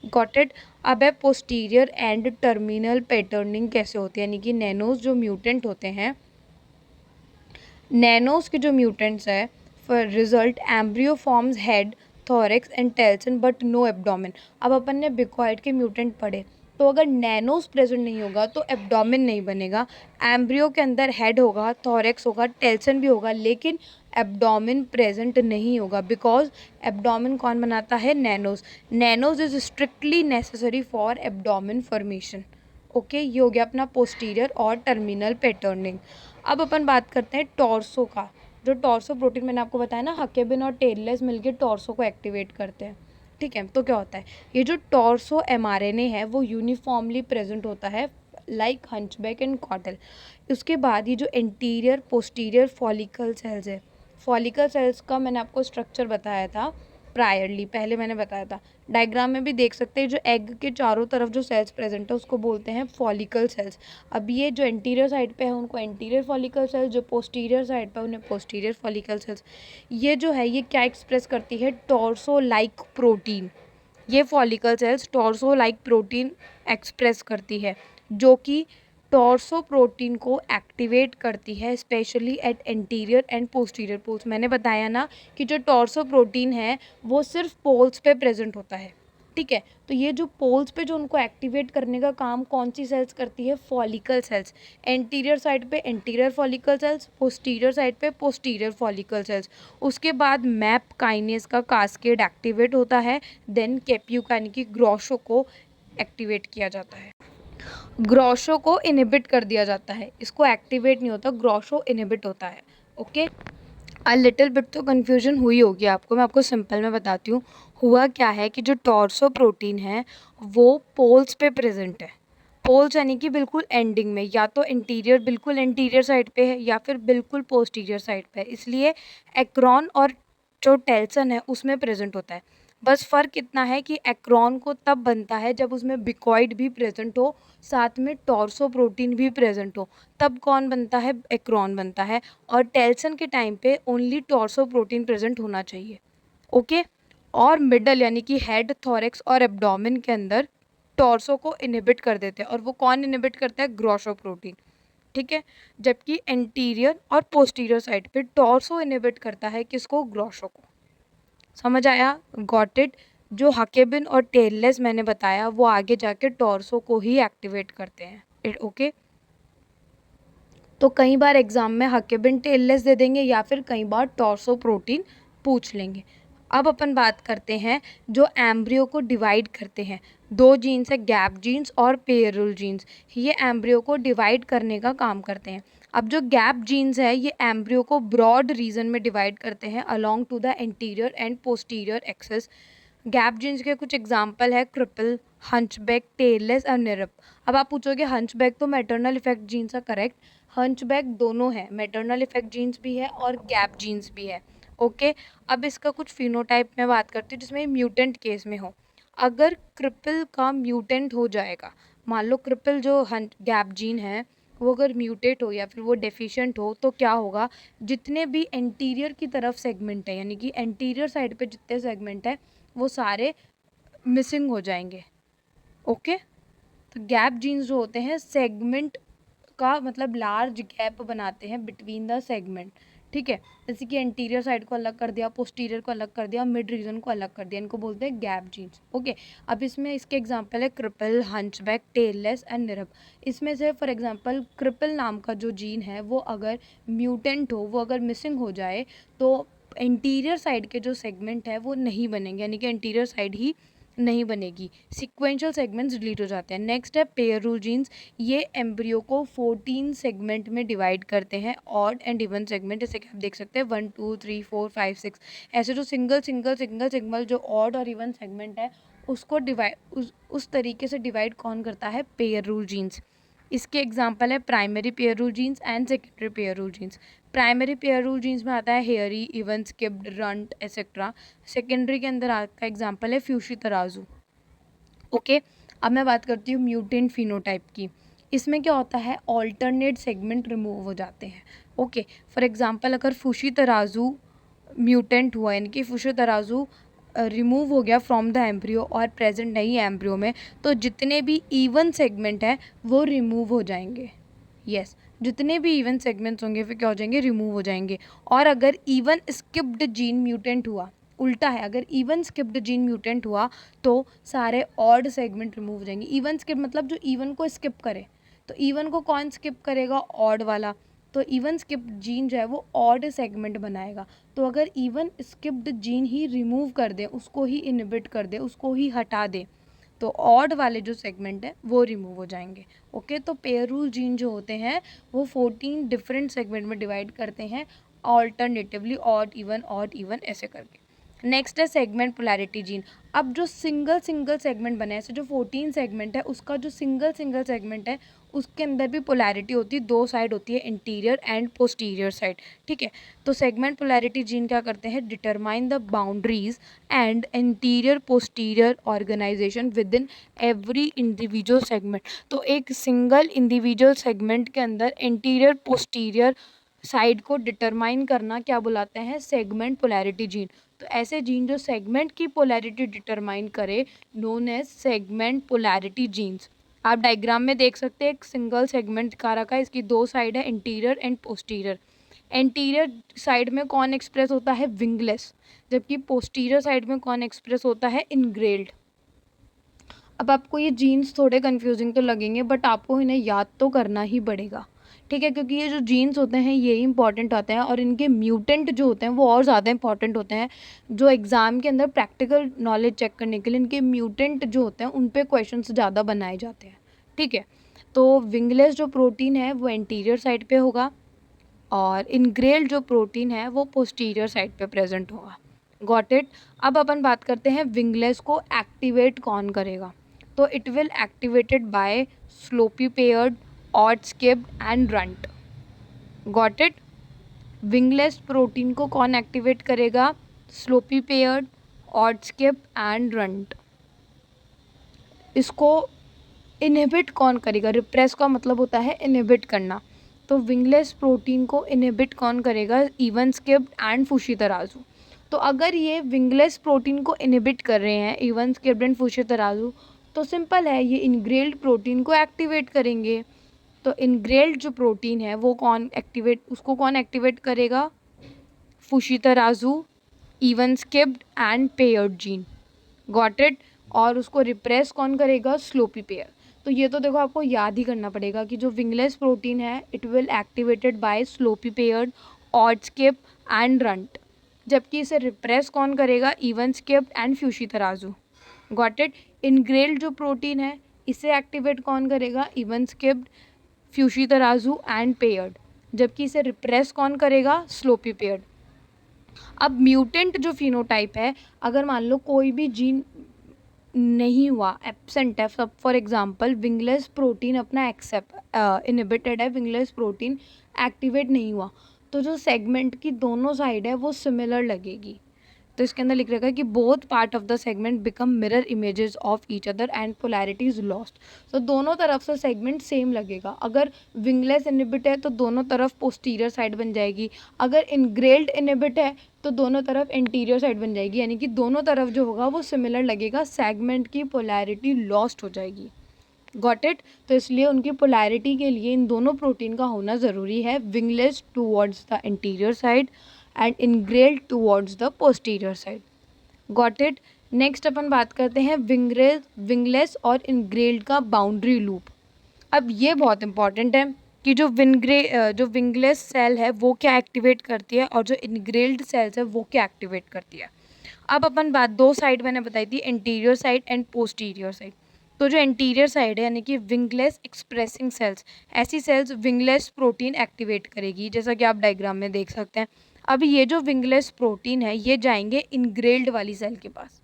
Got it. अब है पोस्टीरियर एंड टर्मिनल पैटर्निंग कैसे होती है, यानी कि नैनोज जो म्यूटेंट होते हैं, नैनोज के जो म्यूटेंट्स है, for result embryo forms head, thorax and telson but no abdomen. अब अपन ने बिकॉइड के म्यूटेंट पढ़े, तो अगर नैनोज प्रेजेंट नहीं होगा तो एब्डोमेन नहीं बनेगा, एम्ब्रियो के अंदर हेड होगा, थोरेक्स होगा, टेल्सन भी होगा, लेकिन एब्डोमेन प्रेजेंट नहीं होगा, बिकॉज एब्डोमेन कौन बनाता है, nanos. Nanos is strictly necessary for abdomen formation. Okay, ये हो गया अपना पोस्टीरियर और टर्मिनल पैटर्निंग। अब अपन बात करते हैं टॉर्सो का। जो टॉर्सो प्रोटीन मैंने आपको बताया ना, हकेबिन और टेललेस मिलके टॉर्सो को एक्टिवेट करते हैं, ठीक है। तो क्या होता है, ये जो टॉर्सो एमआरएनए है वो यूनिफॉर्मली प्रेजेंट होता है लाइक हंचबैक एंड कॉटल। उसके बाद ये जो इंटीरियर पोस्टीरियर फॉलिकल सेल्स है, फॉलिकल सेल्स का मैंने आपको स्ट्रक्चर बताया था प्रायरली, पहले मैंने बताया था, डायग्राम में भी देख सकते हैं, जो एग के चारों तरफ जो सेल्स प्रेजेंट है उसको बोलते हैं फॉलिकल सेल्स। अब ये जो एंटीरियर साइड पे है उनको एंटीरियर फॉलिकल सेल्स, जो पोस्टीरियर साइड पे उन्हें पोस्टीरियर फॉलिकल सेल्स। ये जो है ये क्या एक्सप्रेस करती है, टॉर्सो लाइक प्रोटीन। ये follicle sales torso like protein express करती है, जो कि टॉर्सो प्रोटीन को एक्टिवेट करती है, specially at anterior and posterior poles. मैंने बताया ना कि जो टॉर्सो प्रोटीन है वो सिर्फ पोल्स पे प्रेजेंट होता है, ठीक है। तो ये जो पोल्स पे जो उनको एक्टिवेट करने का काम कौन सी सेल्स करती है, फॉलिकल सेल्स। एंटीरियर साइड पे anterior follicle sales, posterior side पे पोस्टीरियर फॉलिकल सेल्स। उसके बाद मैप काइनेस का कास्केड एक्टिवेट होता है, देन केप्यूका यानी कि ग्रोशो को एक्टिवेट किया जाता है, ग्रोशो को इनहिबिट कर दिया जाता है, इसको एक्टिवेट नहीं होता, ग्रोशो इनहिबिट होता है। ओके, अ लिटिल बिट तो कन्फ्यूजन हुई होगी आपको, मैं आपको सिंपल में बताती हूँ। हुआ क्या है कि जो टॉर्सो प्रोटीन है वो पोल्स पे प्रेजेंट है, पोल्स यानी कि बिल्कुल एंडिंग में, या तो इंटीरियर बिल्कुल इंटीरियर साइड पे है या फिर बिल्कुल पोस्टीरियर साइड पे है, इसलिए एक्रोन और जो टेल्सन है उसमें प्रेजेंट होता है। बस फ़र्क इतना है कि एक्रोन को तब बनता है जब उसमें बिकॉइड भी प्रेजेंट हो, साथ में टॉर्सो प्रोटीन भी प्रेजेंट हो, तब कौन बनता है, एक्रोन बनता है। और टेल्सन के टाइम पे ओनली टॉर्सो प्रोटीन प्रेजेंट होना चाहिए। ओके, और मिडल यानी कि हेड, थोरेक्स और एब्डोमेन के अंदर टॉर्सो को इनहिबिट कर देते हैं, और वो कौन इनहिबिट करता है, ग्रोशो प्रोटीन, ठीक है। जबकि एंटीरियर और पोस्टीरियर साइड पे टॉर्सो इनहिबिट करता है किसको, ग्रोशो को। समझ आया, गॉट इट। जो हकेबिन और टेललेस मैंने बताया वो आगे जाके टॉर्सो को ही एक्टिवेट करते हैं, इट ओके। तो कई बार एग्जाम में हकेबिन टेललेस दे देंगे या फिर कई बार टॉर्सो प्रोटीन पूछ लेंगे। अब अपन बात करते हैं जो एम्ब्रियो को डिवाइड करते हैं, 2 जीन्स है, गैप जीन्स और पेयरुल जीन्स, ये एम्ब्रियो को डिवाइड करने का काम करते हैं। अब जो गैप जीन्स है ये एम्ब्रियो को ब्रॉड रीजन में डिवाइड करते हैं along to the interior and posterior axes, gap genes के कुछ एग्जाम्पल है क्रिपल, हंचबैक, टेललेस और निरप। अब आप पूछोगे हंचबैक तो मैटरनल इफेक्ट जीन्स है, करेक्ट। हंचबैक दोनों है, मैटरनल इफेक्ट जीन्स भी है और गैप जीन्स भी है। ओके, अब इसका कुछ फिनोटाइप में बात करती हूँ जिसमें म्यूटेंट केस में हो। अगर क्रिपल का म्यूटेंट हो जाएगा, मान लो क्रिपल जो गैप जीन है वो अगर म्यूटेट हो या फिर वो डेफिशिएंट हो, तो क्या होगा, जितने भी एंटीरियर की तरफ सेगमेंट है, यानी कि एंटीरियर साइड पे जितने सेगमेंट है वो सारे मिसिंग हो जाएंगे। ओके, तो गैप जीन्स जो होते हैं सेगमेंट का मतलब लार्ज गैप बनाते हैं बिटवीन द सेगमेंट। ठीक है, जैसे कि एंटीरियर साइड को अलग कर दिया, पोस्टीरियर को अलग कर दिया, मिड रीजन को अलग कर दिया, इनको बोलते हैं गैप जीन्स। ओके, अब इसमें इसके एग्जांपल है क्रिपल, हंचबैक, टेललेस एंड निरप। इसमें से फॉर एग्जांपल क्रिपल नाम का जो जीन है वो अगर म्यूटेंट हो, वो अगर मिसिंग हो जाए तो एंटीरियर साइड के जो सेगमेंट है वो नहीं बनेंगे, यानी कि एंटीरियर साइड ही नहीं बनेगी, सिक्वेंशियल सेगमेंट्स डिलीट हो जाते हैं। नेक्स्ट है पेयर रूल जीन्स। ये एम्ब्रियो को 14 सेगमेंट में डिवाइड करते हैं, ऑड एंड इवन सेगमेंट, जैसे कि आप देख सकते हैं 1 2 3 4 5 6। ऐसे जो सिंगल सिंगल सिंगल सिंगल जो ऑड और इवन सेगमेंट है उसको डिवाइड उस तरीके से डिवाइड कौन करता है, पेयर रूल जीन्स। इसके एग्जाम्पल है primary pair rule jeans and secondary pair rule jeans. Primary pair rule jeans में आता है hairy, even, skipped, runt etcetera. Secondary के अंदर आपका एग्जाम्पल है फ्यूशी तराजू। ओके, अब मैं बात करती हूँ म्यूटेंट फिनोटाइप की। इसमें क्या होता है, ऑल्टरनेट सेगमेंट रिमूव हो जाते हैं। ओके, फॉर एग्जांपल अगर फुशी तराजू म्यूटेंट हुआ, यानी कि फुशी तराजू रिमूव हो गया फ्रॉम द एम्ब्रियो और प्रेजेंट नहीं है एम्ब्रियो में, तो जितने भी इवन सेगमेंट हैं वो रिमूव हो जाएंगे। यस, जितने भी इवन सेगमेंट्स होंगे फिर क्या हो जाएंगे, रिमूव हो जाएंगे। और अगर इवन स्किप्ड जीन म्यूटेंट हुआ, उल्टा है, अगर इवन स्किप्ड जीन म्यूटेंट हुआ तो सारे ऑड सेगमेंट रिमूव हो जाएंगे। इवन स्किप मतलब जो इवन को स्किप करे, तो इवन को कौन स्किप करेगा, ऑड वाला। तो इवन स्किप्ड जीन जो है वो ऑड सेगमेंट बनाएगा। तो अगर इवन स्किप्ड जीन ही रिमूव कर दे, उसको ही इनहिबिट कर दे, उसको ही हटा दे, तो ऑड वाले जो सेगमेंट है वो रिमूव हो जाएंगे। ओके, तो पेयर रूल जीन जो होते हैं वो 14 डिफरेंट सेगमेंट में डिवाइड करते हैं, ऑल्टरनेटिवली ऑड इवन ऐसे करके। नेक्स्ट है सेगमेंट पोलैरिटी जीन। अब जो सिंगल सिंगल सेगमेंट बने, ऐसे जो 14 सेगमेंट है उसका जो सिंगल सिंगल सेगमेंट है उसके अंदर भी पोलैरिटी होती है, दो साइड होती है, इंटीरियर एंड पोस्टीरियर साइड। ठीक है, तो सेगमेंट पोलैरिटी जीन क्या करते हैं, determine the boundaries and interior posterior organisation within every individual segment. तो एक सिंगल इंडिविजुअल सेगमेंट के अंदर इंटीरियर पोस्टीरियर साइड को डिटरमाइन करना क्या बुलाते हैं, सेगमेंट पोलैरिटी जीन। तो ऐसे जीन जो सेगमेंट की पोलैरिटी डिटरमाइन करे known as segment polarity genes. आप डायग्राम में देख सकते हैं एक सिंगल सेगमेंट का रखा है, इसकी दो साइड है, interior and posterior. Anterior side में कौन एक्सप्रेस होता है, विंगलेस, जबकि पोस्टीरियर साइड में कौन एक्सप्रेस होता है, इनग्रेल्ड। अब आपको ये जीन्स थोड़े कंफ्यूजिंग तो लगेंगे बट आपको इन्हें याद तो करना ही पड़ेगा। ठीक है, क्योंकि ये जो जीन्स होते हैं ये इंपॉर्टेंट होते हैं और इनके म्यूटेंट जो होते हैं वो और ज़्यादा इंपॉर्टेंट होते हैं। जो एग्ज़ाम के अंदर प्रैक्टिकल नॉलेज चेक करने के लिए इनके म्यूटेंट जो होते हैं उन पे क्वेश्चंस ज़्यादा बनाए जाते हैं। ठीक है, तो विंगलेस जो प्रोटीन है वो एंटीरियर साइड पे होगा और इनग्रेल्ड जो प्रोटीन है वो पोस्टीरियर साइड पे प्रेजेंट होगा। Got it. अब अपन बात करते हैं विंगलेस को एक्टिवेट कौन करेगा, तो it will activated by sloppy paired, odd skipped and runt. Got it. Wingless protein को कौन एक्टिवेट करेगा, sloppy paired, odd skipped and runt. इसको इनहिबिट कौन करेगा, रिप्रेस का मतलब होता है इनहिबिट करना, तो विंगलेस प्रोटीन को इनहिबिट कौन करेगा, इवन स्किप्ड एंड फुशी तराजू। तो अगर ये विंगलेस प्रोटीन को इनहिबिट कर रहे हैं इवन स्किप्ड एंड फुशी तराजू, तो सिंपल है ये इनग्रेल्ड प्रोटीन को एक्टिवेट करेंगे। तो इनग्रेल्ड जो प्रोटीन है वो उसको कौन एक्टिवेट करेगा, फुशी तराजू, even skipped and paired gene. Got it. और उसको रिप्रेस कौन करेगा, स्लोपी पेयर। तो ये तो देखो आपको याद ही करना पड़ेगा कि जो विंगलेस प्रोटीन है it will activated by sloppy paired, odd skip and runt, जबकि इसे रिप्रेस कौन करेगा, इवन स्किप्ड एंड फ्यूशी तराजू। Got it. इनग्रेल्ड जो प्रोटीन है इसे एक्टिवेट कौन करेगा, इवन स्किप्ड, फ्यूशी तराजू एंड पेयर्ड, जबकि इसे रिप्रेस कौन करेगा, स्लोपी पेयर्ड। अब म्यूटेंट जो फिनोटाइप है, अगर मान लो कोई भी जीन नहीं हुआ, एब्सेंट है, सब फॉर एग्जांपल विंगलेस प्रोटीन अपना एक्सेप्ट इनहिबिटेड है, विंगलेस प्रोटीन एक्टिवेट नहीं हुआ, तो जो सेगमेंट की दोनों साइड है वो सिमिलर लगेगी। तो इसके अंदर लिख रहेगा कि both part of the segment become mirror images of each other and polarity is lost. तो दोनों तरफ से सेगमेंट सेम लगेगा। अगर विंगलेस इनहिबिट है तो दोनों तरफ पोस्टीरियर साइड बन जाएगी, अगर इनग्रेल्ड इनहिबिट है तो दोनों तरफ इंटीरियर साइड बन जाएगी, यानी कि दोनों तरफ जो होगा वो सिमिलर लगेगा, सेगमेंट की पोलैरिटी लॉस्ट हो जाएगी। Got it. तो इसलिए उनकी पोलैरिटी के लिए इन दोनों प्रोटीन का होना ज़रूरी है, wingless towards the anterior side and engrailed towards the posterior side. Got it. Next अपन बात करते हैं विंगलेस और इनग्रेल्ड का बाउंड्री लूप। अब ये बहुत इंपॉर्टेंट है कि जो विंगलेस सेल है वो क्या एक्टिवेट करती है और जो इनग्रेल्ड सेल्स है वो क्या एक्टिवेट करती है। अब अपन बात, दो साइड मैंने बताई थी, interior side and posterior side. तो जो इंटीरियर साइड है यानी कि विंगलेस एक्सप्रेसिंग सेल्स, ऐसी सेल्स विंगलेस प्रोटीन एक्टिवेट करेगी, जैसा कि आप डायग्राम में देख सकते हैं। अब ये जो विंगलेस प्रोटीन है ये जाएंगे इनग्रेल्ड वाली सेल के पास,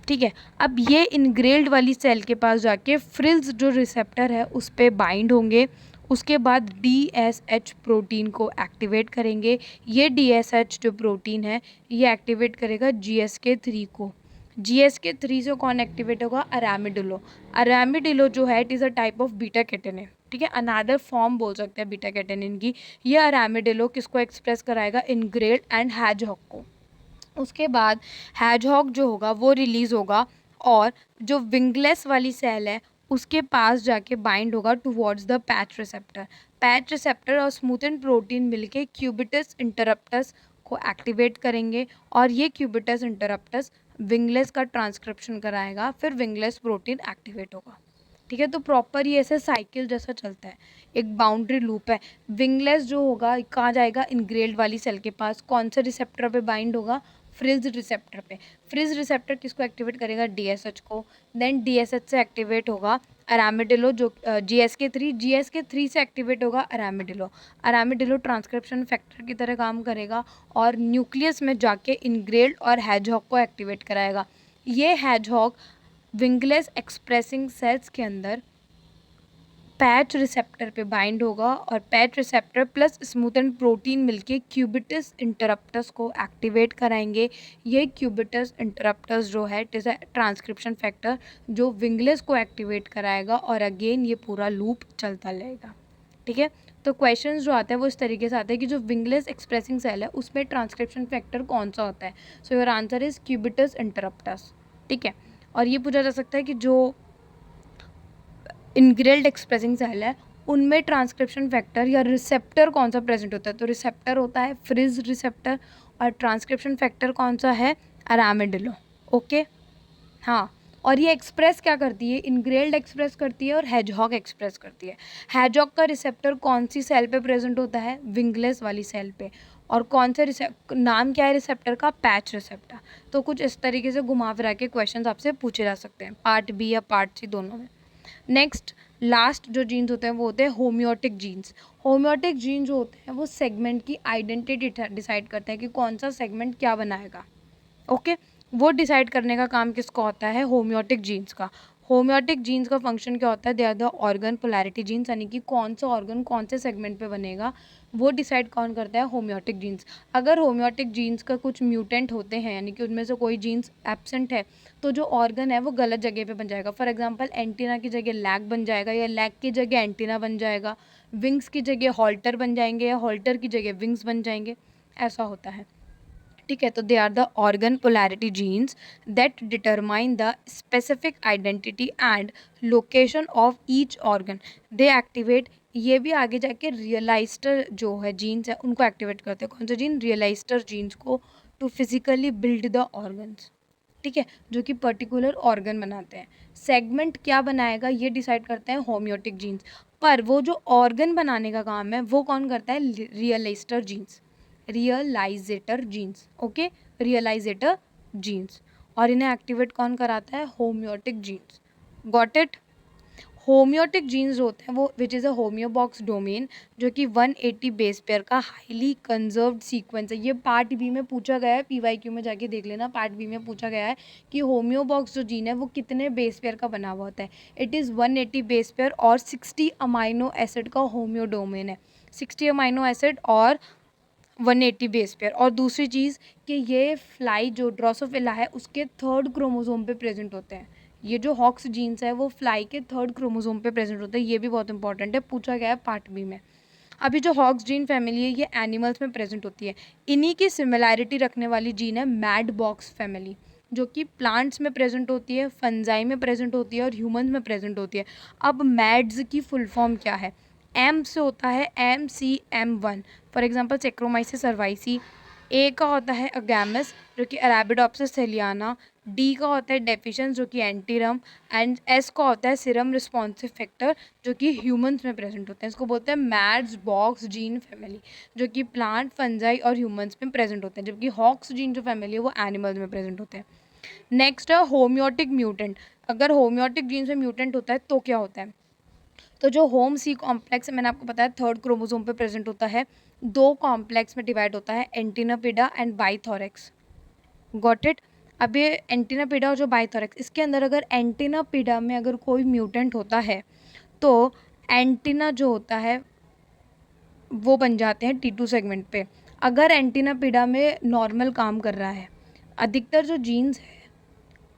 ठीक है। अब ये इनग्रेल्ड वाली सेल के पास जाके फ्रिल्स जो रिसेप्टर है उस पर बाइंड होंगे, उसके बाद DSH प्रोटीन को एक्टिवेट करेंगे। ये DSH जो प्रोटीन है ये एक्टिवेट करेगा GSK3 को। GSK3 से कौन एक्टिवेट होगा, अरामिडिलो। अरामिडिलो जो है it is a type of beta catenin, ठीक है, अनादर फॉर्म बोल सकते हैं बीटा कैटेनिन की। ये अरामिडिलो किसको एक्सप्रेस कराएगा, इनग्रेल्ड एंड हैजहॉग को। उसके बाद हैजहॉग जो होगा वो रिलीज़ होगा और जो विंगलेस वाली सेल है उसके पास जाके बाइंड होगा towards the patch receptor. Patch receptor और स्मूथन प्रोटीन मिलके क्यूबिटस इंटरप्टस को एक्टिवेट करेंगे और ये क्यूबिटस इंटरप्टस विंगलेस का ट्रांसक्रिप्शन कराएगा, फिर विंगलेस प्रोटीन एक्टिवेट होगा, ठीक है। तो प्रॉपर ये ऐसे साइकिल जैसा चलता है, एक बाउंड्री लूप है। विंगलेस जो होगा कहाँ जाएगा, इनग्रेल्ड वाली सेल के पास, कौन से रिसेप्टर पे बाइंड होगा, फ्रिज रिसेप्टर पे। फ्रिज रिसेप्टर किसको एक्टिवेट करेगा, DSH को। देन DSH से एक्टिवेट होगा अरामिडिलो जो GSK3 से एक्टिवेट होगा अरामिडिलो। अरामिडिलो ट्रांसक्रिप्शन फैक्टर की तरह काम करेगा और न्यूक्लियस में जाके इनग्रेल्ड और हैजहॉग को एक्टिवेट कराएगा। ये हैजहॉग विंगलेस एक्सप्रेसिंग सेल्स के अंदर पैच रिसेप्टर पे बाइंड होगा और patch receptor plus smoothen protein मिलके क्यूबिटस इंटरप्टस को एक्टिवेट कराएंगे। ये क्यूबिटस इंटरप्टस जो है it is a transcription factor जो विंगलेस को एक्टिवेट कराएगा और अगेन ये पूरा लूप चलता रहेगा, ठीक है। तो क्वेश्चंस जो आते हैं वो इस तरीके से आते हैं कि जो विंगलेस एक्सप्रेसिंग सेल है उसमें ट्रांसक्रिप्शन फैक्टर कौन सा होता है। So your answer is cubitus interruptus, ठीक है। और ये पूछा जा सकता है कि जो इनग्रेल्ड एक्सप्रेसिंग सेल है उनमें ट्रांसक्रिप्शन फैक्टर या रिसेप्टर कौन सा प्रेजेंट होता है। तो रिसेप्टर होता है फ्रिज रिसेप्टर और ट्रांसक्रिप्शन फैक्टर कौन सा है, अरामिडिलो, ओके। हाँ, और ये एक्सप्रेस क्या करती है, इनग्रेल्ड एक्सप्रेस करती है और हैजहॉग एक्सप्रेस करती है। हैजहॉग का रिसेप्टर कौन सी सेल पे प्रेजेंट होता है, विंगलेस वाली सेल पे। और कौन से नाम क्या है रिसेप्टर का, पैच रिसेप्टर। तो कुछ इस तरीके से घुमा फिरा के क्वेश्चन आपसे पूछे जा सकते हैं पार्ट बी या पार्ट सी दोनों में। नेक्स्ट लास्ट जो जीन्स होते हैं वो होते हैं होम्योटिक जीन्स। होम्योटिक जीन जो होते हैं वो सेगमेंट की आइडेंटिटी डिसाइड करते हैं कि कौन सा सेगमेंट क्या बनाएगा, ओके। वो डिसाइड करने का काम किसका होता है, होम्योटिक जीन्स का। होम्योटिक जीन्स का फंक्शन क्या होता है, they are the organ polarity genes, यानी कि कौन सा ऑर्गन कौन से सेगमेंट पे बनेगा वो डिसाइड कौन करता है, होम्योटिक जीन्स। अगर होम्योटिक जीन्स का कुछ म्यूटेंट होते हैं यानी कि उनमें से कोई जीन्स एब्सेंट है तो जो ऑर्गन है वो गलत जगह पे बन जाएगा। फॉर एग्जांपल एंटीना की जगह लैग बन जाएगा या लैग की जगह एंटीना बन जाएगा, विंग्स की जगह हॉल्टर बन जाएंगे या हॉल्टर की जगह विंग्स बन जाएंगे, ऐसा होता है, ठीक है। तो they are the organ polarity genes that determine the specific identity and location of each organ, they activate. ये भी आगे जाके रियलाइस्टर जो है जीन्स है उनको एक्टिवेट करते हैं। कौन सा जीन, रियलाइस्टर जीन्स को, to physically build the organs, ठीक है, जो कि पर्टिकुलर ऑर्गन बनाते हैं। सेगमेंट क्या बनाएगा ये डिसाइड करते हैं होम्योटिक जीन्स, पर वो जो ऑर्गन बनाने का काम है वो कौन करता है, realisator genes, realisator genes, okay, realisator genes. और इन्हें एक्टिवेट कौन कराता है, homeotic genes. Got it. Homeotic genes होते हैं वो विच इज़ अ होम्योबॉक्स डोमेन, जो कि 180 बेस पेयर का हाईली कंजर्व्ड सीक्वेंस है। ये पार्ट बी में पूछा गया है, पीवाईक्यू में जाके देख लेना, पार्ट बी में पूछा गया है कि होम्योबॉक्स जो जीन है वो कितने बेस पेयर का बना हुआ होता है। इट इज़ 180 बेस पेयर और 60 अमाइनो एसिड का होम्यो डोमेन है, 60 अमाइनो एसिड और 180 बेस पेयर। और दूसरी चीज़ कि ये फ्लाई जो ड्रोसोफिला है उसके थर्ड क्रोमोसोम पे प्रेजेंट होते हैं। ये जो हॉक्स जीन्स है वो फ्लाई के थर्ड क्रोमोसोम पे प्रेजेंट होते हैं, ये भी बहुत इंपॉर्टेंट है, पूछा गया है पार्ट बी में। अभी जो हॉक्स जीन फैमिली है ये एनिमल्स में प्रेजेंट होती है। इन्हीं की सिमिलैरिटी रखने वाली जीन है मैड बॉक्स फैमिली, जो कि प्लांट्स में प्रेजेंट होती है, फंजाई में प्रेजेंट होती है और ह्यूमंस में प्रेजेंट होती है। अब मैड्स की फुल फॉर्म क्या है? एम से होता है MCM1, फॉर एग्जांपल सेक्रोमाइसिस सर्वाइसी। ए का होता है अगैमस जो कि अरेबिडोप्सिस थेलियाना। डी का होता है डेफिशिएंस जो कि एंटीरम। एंड एस का होता है सीरम रिस्पॉन्सिव फैक्टर जो कि ह्यूमंस में प्रेजेंट होते हैं। इसको बोलते हैं मैड्स बॉक्स जीन फैमिली, जो कि प्लांट, फंजाई और ह्यूमंस में प्रेजेंट होते हैं, जबकि हॉक्स जीन जो फैमिली है वो एनिमल्स में प्रेजेंट होते हैं। नेक्स्ट है होम्योटिक म्यूटेंट। अगर होम्योटिक जीन से म्यूटेंट होता है तो क्या होता है? तो जो होम सी कॉम्प्लेक्स मैंने आपको बताया थर्ड क्रोमोसोम पे प्रेजेंट होता है, दो कॉम्प्लेक्स में डिवाइड होता है, antennapedia and bithorax. Got it? अब ये एंटीनापिडा और जो बाइथोरेक्स, इसके अंदर अगर एंटीनापिडा में अगर कोई म्यूटेंट होता है तो एंटीना जो होता है वो बन जाते हैं T2 सेगमेंट पे। अगर एंटीनापिडा में नॉर्मल काम कर रहा है, अधिकतर जो जीन्स है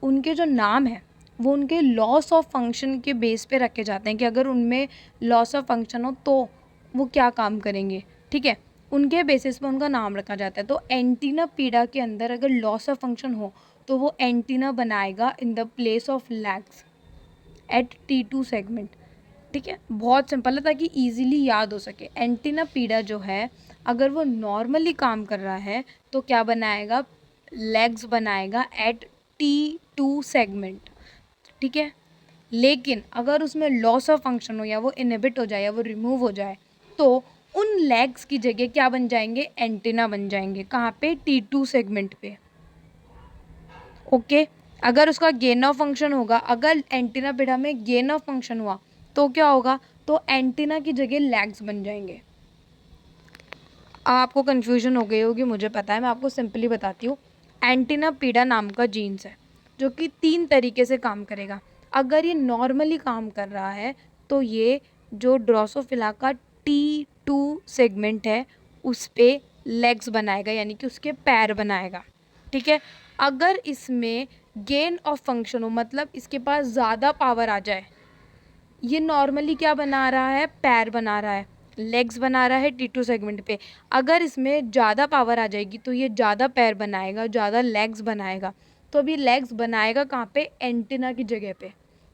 उनके जो नाम है वो उनके लॉस ऑफ फंक्शन के बेस पे रखे जाते हैं कि अगर उनमें लॉस ऑफ फंक्शन हो तो वो क्या काम करेंगे, ठीक है, उनके बेसिस पे उनका नाम रखा जाता है। तो एंटीना पीडा के अंदर अगर लॉस ऑफ फंक्शन हो तो वो एंटीना बनाएगा in the place of legs at T2 segment, ठीक है, बहुत सिंपल है ताकि इजीली याद हो सके। एंटीना पीडा जो है अगर वो नॉर्मली काम कर रहा है तो क्या बनाएगा? लेग्स बनाएगा एट T2 सेगमेंट, ठीक है। लेकिन अगर उसमें लॉस ऑफ फंक्शन हो या वो इनहिबिट हो जाए या वो रिमूव हो जाए तो उन लेग्स की जगह क्या बन जाएंगे? एंटीना बन जाएंगे। कहाँ पे? T2 सेगमेंट पे। ओके, अगर उसका गेन ऑफ फंक्शन होगा, अगर एंटीना पिडा में गेन ऑफ फंक्शन हुआ तो क्या होगा? तो एंटीना की जगह लेग्स बन जाएंगे। आपको कन्फ्यूजन हो गई होगी, मुझे पता है, मैं आपको सिंपली बताती हूँ। एंटीना पीडा नाम का जीन्स है जो कि 3 तरीके से काम करेगा। अगर ये नॉर्मली काम कर रहा है तो ये जो ड्रोसोफिला का T2 सेगमेंट है उस पे लेग्स बनाएगा, यानी कि उसके पैर बनाएगा, ठीक है। अगर इसमें गेन ऑफ फंक्शन हो, मतलब इसके पास ज़्यादा पावर आ जाए, ये नॉर्मली क्या बना रहा है? पैर बना रहा है, लेग्स बना रहा है T2 सेगमेंट पे। अगर इसमें ज़्यादा पावर आ जाएगी तो ये ज़्यादा पैर बनाएगा, ज़्यादा लेग्स बनाएगा। तो अभी लेग्स बनाएगा कहाँ पे? एंटीना की जगह पे।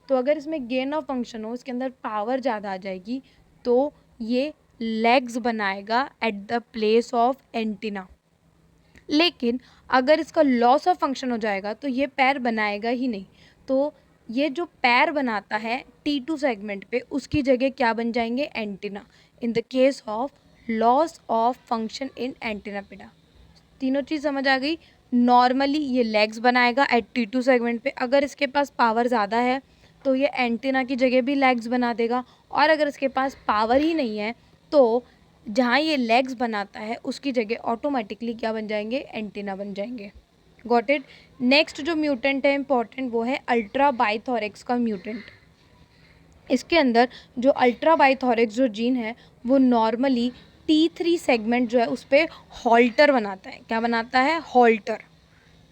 तो अगर इसमें गेन ऑफ फंक्शन हो, इसके अंदर पावर ज़्यादा आ जाएगी तो ये लेग्स बनाएगा at the place of antenna. लेकिन अगर इसका लॉस ऑफ फंक्शन हो जाएगा तो ये पैर बनाएगा ही नहीं। तो ये जो पैर बनाता है T2 सेगमेंट पे उसकी जगह क्या बन जाएंगे? Antenna, in the case of loss of function in antenna पिडा। तीनों चीज़ समझ आ गई? नॉर्मली ये लेग्स बनाएगा एट T2 सेगमेंट पे, अगर इसके पास पावर ज़्यादा है तो ये एंटीना की जगह भी लेग्स बना देगा, और अगर इसके पास पावर ही नहीं है तो जहाँ ये लेग्स बनाता है उसकी जगह ऑटोमेटिकली क्या बन जाएंगे? एंटीना बन जाएंगे। Got it? नेक्स्ट जो म्यूटेंट है इंपॉर्टेंट वो है अल्ट्रा बाइथोरेक्स का म्यूटेंट। इसके अंदर जो अल्ट्रा बाइथोरेक्स जो जीन है वो नॉर्मली T3 सेगमेंट जो है उस पर हॉल्टर बनाता है। क्या बनाता है? हॉल्टर।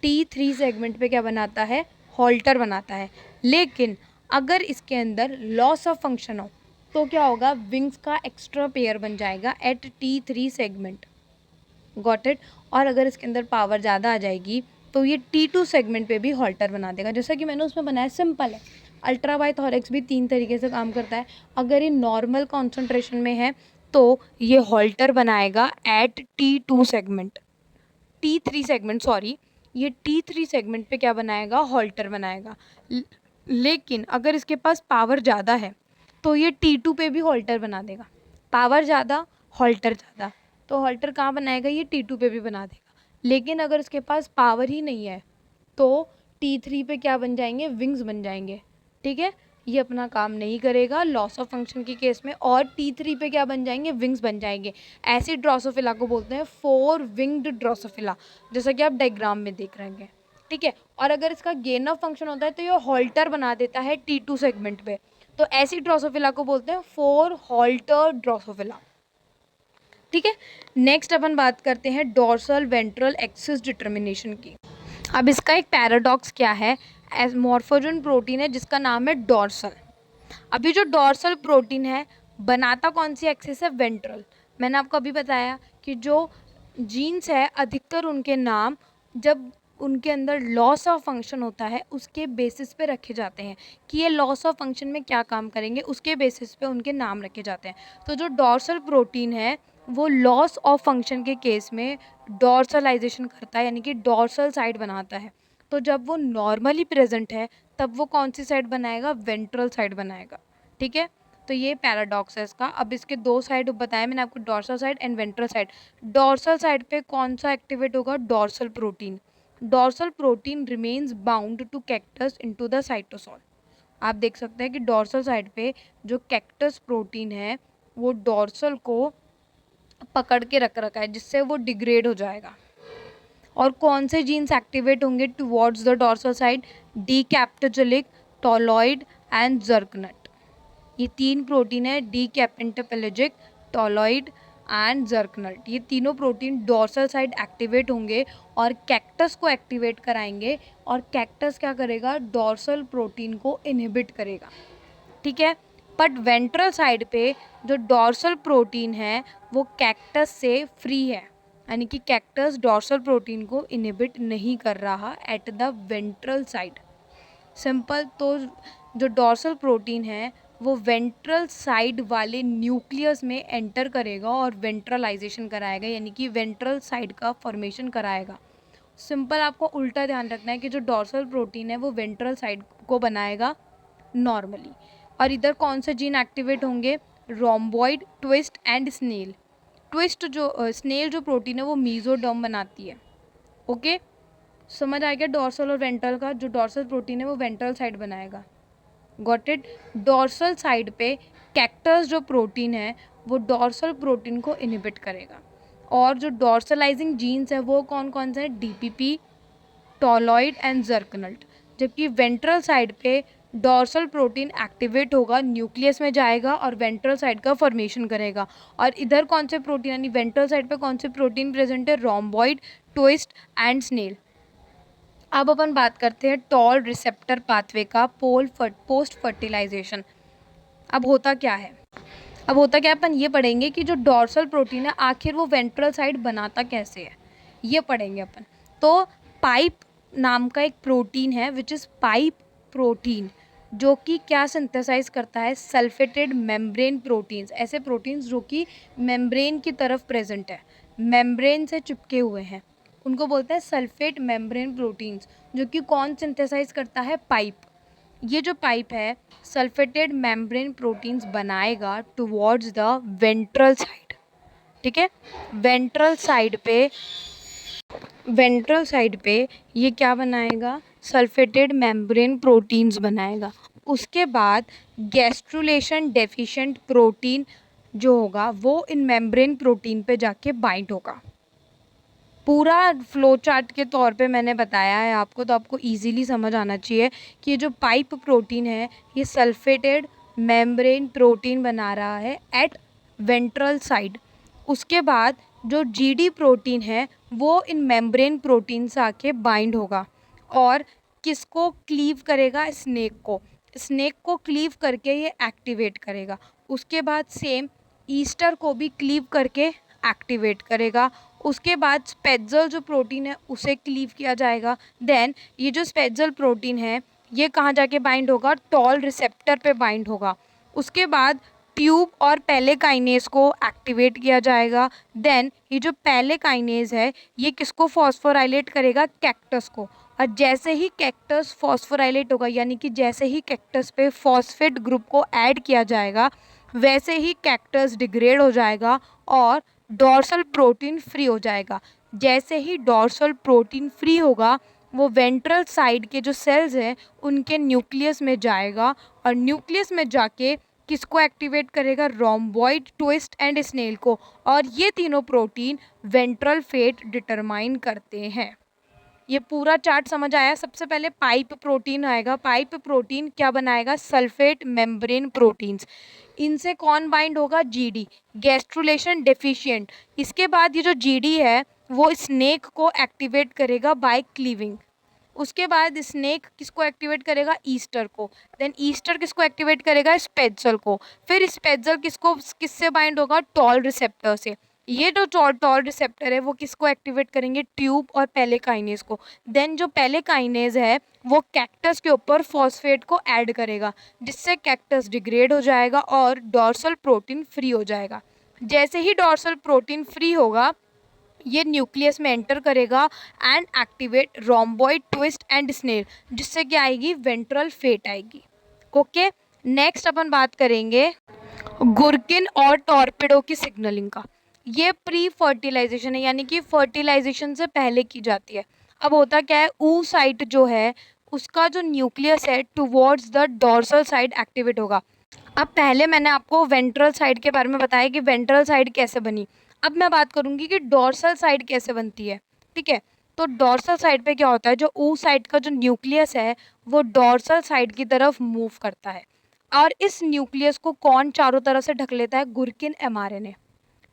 T3 सेगमेंट पे क्या बनाता है? हॉल्टर बनाता है। लेकिन अगर इसके अंदर लॉस ऑफ फंक्शन हो तो क्या होगा? विंग्स का एक्स्ट्रा पेयर बन जाएगा eight T3 segment. Got it? और अगर इसके अंदर पावर ज़्यादा आ जाएगी तो ये T2 सेगमेंट पे भी हॉल्टर बना देगा, जैसा कि मैंने उसमें बनाया, सिंपल है। अल्ट्रा बाइथोरेक्स भी 3 तरीके से काम करता है। अगर ये नॉर्मल कॉन्सेंट्रेशन में है तो ये हॉल्टर बनाएगा eight T2 segment, T3 segment sorry, ये T3 सेगमेंट पे क्या बनाएगा? हॉल्टर बनाएगा। लेकिन अगर इसके पास पावर ज़्यादा है तो ये T2 पे भी हॉल्टर बना देगा। पावर ज़्यादा, हॉल्टर ज़्यादा, तो हॉल्टर कहाँ बनाएगा? ये T2 पे भी बना देगा। लेकिन अगर इसके पास पावर ही नहीं है तो T3 पे क्या बन जाएंगे? विंग्स बन जाएंगे, ठीक है। ये अपना काम नहीं करेगा लॉस ऑफ फंक्शन के केस में, और T3 पे क्या बन जाएंगे, विंग्स बन जाएंगे। ऐसी ड्रोसोफिला को बोलते हैं 4 विंग्ड ड्रोसोफिला, जैसा कि आप डायग्राम में देख रहे हैं, ठीक है। और अगर इसका गेन ऑफ फंक्शन होता है तो ये हॉल्टर बना देता है T2 सेगमेंट पे, तो ऐसी ड्रोसोफिला को बोलते हैं 4 हॉल्टर ड्रोसोफिला, ठीक है। नेक्स्ट अपन बात करते हैं डोर्सल वेंट्रल एक्सिस डिटर्मिनेशन की। अब इसका एक पैराडॉक्स क्या है, मॉर्फोजन प्रोटीन है जिसका नाम है डोर्सल। अभी जो डोर्सल प्रोटीन है बनाता कौन सी एक्सिस है, वेंट्रल। मैंने आपको अभी बताया कि जो जीन्स है अधिकतर उनके नाम जब उनके अंदर लॉस ऑफ फंक्शन होता है उसके बेसिस पे रखे जाते हैं कि ये लॉस ऑफ फंक्शन में क्या काम करेंगे, उसके बेसिस पे उनके नाम रखे जाते हैं। तो जो डोर्सल प्रोटीन है वो लॉस ऑफ फंक्शन के केस में डोर्सलाइजेशन करता है, यानी कि डोर्सल साइड बनाता है। तो जब वो नॉर्मली प्रेजेंट है तब वो कौन सी साइड बनाएगा, वेंट्रल साइड बनाएगा, ठीक है। तो ये पैराडॉक्स है इसका। अब इसके दो साइड बताया मैंने आपको, dorsal side and ventral side. Dorsal side पे कौन सा एक्टिवेट होगा, dorsal protein. Dorsal protein remains bound to cactus into the cytosol. आप देख सकते हैं कि डोर्सल साइड पे जो कैक्टस प्रोटीन है वो डोर्सल को पकड़ के रख रखा है जिससे वो डिग्रेड हो जाएगा। और कौन से जीन्स एक्टिवेट होंगे towards the dorsal side, decapentaplegic, tolloid and zerknullt. ये 3 प्रोटीन है, डीकैप्टोपेलेजिक, टोलॉइड एंड जर्कनट। ये तीनों प्रोटीन डोर्सल साइड एक्टिवेट होंगे और कैक्टस को एक्टिवेट कराएंगे, और कैक्टस क्या करेगा, डोर्सल प्रोटीन को इनहिबिट करेगा, ठीक है। बट वेंट्रल साइड पे जो डोर्सल प्रोटीन है वो कैक्टस से फ्री है, यानी कि कैक्टस डोर्सल प्रोटीन को इनहिबिट नहीं कर रहा at the ventral side, simple. तो जो डोर्सल प्रोटीन है वो वेंट्रल साइड वाले न्यूक्लियस में एंटर करेगा और वेंट्रलाइजेशन कराएगा, यानी कि वेंट्रल साइड का फॉर्मेशन कराएगा। सिंपल, आपको उल्टा ध्यान रखना है कि जो डोर्सल प्रोटीन है वो वेंट्रल साइड को बनाएगा नॉर्मली। और इधर कौन से जीन एक्टिवेट होंगे, rhomboid, twist and snail. Twist जो स्नेल जो प्रोटीन है वो मीजोडर्म बनाती है, ओके। समझ आ गया डोर्सल और वेंट्रल का। जो डोर्सल प्रोटीन है वो वेंट्रल साइड बनाएगा, गॉट इट। डोर्सल साइड पे कैक्टस जो प्रोटीन है वो डोर्सल प्रोटीन को इनहिबिट करेगा। और जो डोर्सलाइजिंग जीन्स है वो कौन कौन से हैं, डीपीपी, टोलॉइड एंड जर्कनल्ट। जबकि वेंट्रल साइड पे डोर्सल प्रोटीन एक्टिवेट होगा, न्यूक्लियस में जाएगा और वेंट्रल साइड का फॉर्मेशन करेगा। और इधर कौन से प्रोटीन, यानी वेंट्रल साइड पे कौन से प्रोटीन प्रेजेंट है, रोम्बॉइड, ट्विस्ट एंड स्नेल। अब अपन बात करते हैं टॉल रिसेप्टर पाथवे का पोस्ट फर्टिलाइजेशन। अब होता क्या है, अपन ये पढ़ेंगे कि जो डोर्सल प्रोटीन है आखिर वो वेंट्रल साइड बनाता कैसे है, ये पढ़ेंगे अपन। तो पाइप नाम का एक प्रोटीन है विच इज़ पाइप प्रोटीन, जो कि क्या सिंथेसाइज करता है, सल्फेटेड मेम्ब्रेन प्रोटीन्स। ऐसे प्रोटीन्स जो कि मेम्ब्रेन की तरफ प्रेजेंट है, मेम्ब्रेन से चिपके हुए हैं, उनको बोलते हैं सल्फेट मेम्ब्रेन प्रोटीन्स, जो कि कौन सिंथेसाइज करता है, पाइप। ये जो पाइप है सल्फेटेड मेम्ब्रेन प्रोटीन्स बनाएगा टुवर्ड्स द वेंट्रल साइड, ठीक है। वेंट्रल साइड पे ये क्या बनाएगा, सल्फेटेड मेम्ब्रेन प्रोटीन्स बनाएगा। उसके बाद गैस्ट्रुलेशन डेफिशिएंट प्रोटीन जो होगा वो इन मेम्ब्रेन प्रोटीन पे जाके बाइंड होगा। पूरा फ्लो चार्ट के तौर पे मैंने बताया है आपको, तो आपको इजीली समझ आना चाहिए कि ये जो पाइप प्रोटीन है ये सल्फेटेड मेम्ब्रेन प्रोटीन बना रहा है एट वेंट्रल साइड। उसके बाद जो जीडी प्रोटीन है वो इन मेम्ब्रेन प्रोटीन से आके बाइंड होगा और किसको क्लीव करेगा, स्नेक को क्लीव करके ये एक्टिवेट करेगा। उसके बाद सेम ईस्टर को भी क्लीव करके एक्टिवेट करेगा। उसके बाद स्पेज़ल जो प्रोटीन है उसे क्लीव किया जाएगा। देन ये जो स्पेज़ल प्रोटीन है ये कहाँ जाके बाइंड होगा, टॉल रिसेप्टर पे बाइंड होगा। उसके बाद ट्यूब और पैलेकाइनेज को एक्टिवेट किया जाएगा। देन ये जो पैलेकाइनेज है ये किसको फॉस्फोराइलेट करेगा, कैक्टस को। और जैसे ही कैक्टस फॉस्फोराइलेट होगा, यानी कि जैसे ही कैक्टस पे फॉस्फेट ग्रुप को ऐड किया जाएगा वैसे ही कैक्टस डिग्रेड हो जाएगा और डोर्सल प्रोटीन फ्री हो जाएगा। जैसे ही डोर्सल प्रोटीन फ्री होगा वो वेंट्रल साइड के जो सेल्स हैं उनके न्यूक्लियस में जाएगा और न्यूक्लियस में जाके किसको एक्टिवेट करेगा, रोम्बॉइड, ट्विस्ट एंड स्नेल को। और ये तीनों प्रोटीन वेंट्रल फेट डिटरमाइन करते हैं। ये पूरा चार्ट समझ आया। सबसे पहले पाइप प्रोटीन आएगा। पाइप प्रोटीन क्या बनाएगा, सल्फेट मेम्ब्रेन प्रोटीन्स। इनसे कौन बाइंड होगा, जीडी, गैस्ट्रुलेशन डेफिशिएंट। इसके बाद ये जो जीडी है वो स्नेक को एक्टिवेट करेगा बाय क्लीविंग। उसके बाद स्नेक किसको एक्टिवेट करेगा, ईस्टर को। देन ईस्टर किसको एक्टिवेट करेगा, स्पेजल को। फिर स्पेजल किसको किससे बाइंड होगा, टॉल रिसेप्टर से। ये जो टॉल रिसेप्टर है वो किसको एक्टिवेट करेंगे, ट्यूब और पेलेकाइनेज को। देन जो पेलेकाइनेज है वो कैक्टस के ऊपर फॉस्फेट को ऐड करेगा जिससे कैक्टस डिग्रेड हो जाएगा और डॉर्सल प्रोटीन फ्री हो जाएगा। जैसे ही डॉर्सल प्रोटीन फ्री होगा ये न्यूक्लियस में एंटर करेगा and activate rhomboid, twist and snail, जिससे क्या आएगी, वेंट्रल फेट आएगी। ओके, नेक्स्ट अपन बात करेंगे गुरकिन और टॉर्पेडो की सिग्नलिंग का। ये प्री फर्टिलाइजेशन है, यानी कि फर्टिलाइजेशन से पहले की जाती है। अब होता क्या है, ऊ साइट जो है उसका जो न्यूक्लियस है towards the dorsal side activate होगा। अब पहले मैंने आपको वेंट्रल साइड के बारे में बताया कि वेंट्रल साइड कैसे बनी। अब मैं बात करूंगी कि डॉर्सल साइड कैसे बनती है। ठीक है, तो डॉर्सल साइड पे क्या होता है, जो ऊ साइड का जो न्यूक्लियस है वो डॉर्सल साइड की तरफ मूव करता है और इस न्यूक्लियस को कौन चारों तरफ से ढक लेता है, गुरकिन एमआरएनए।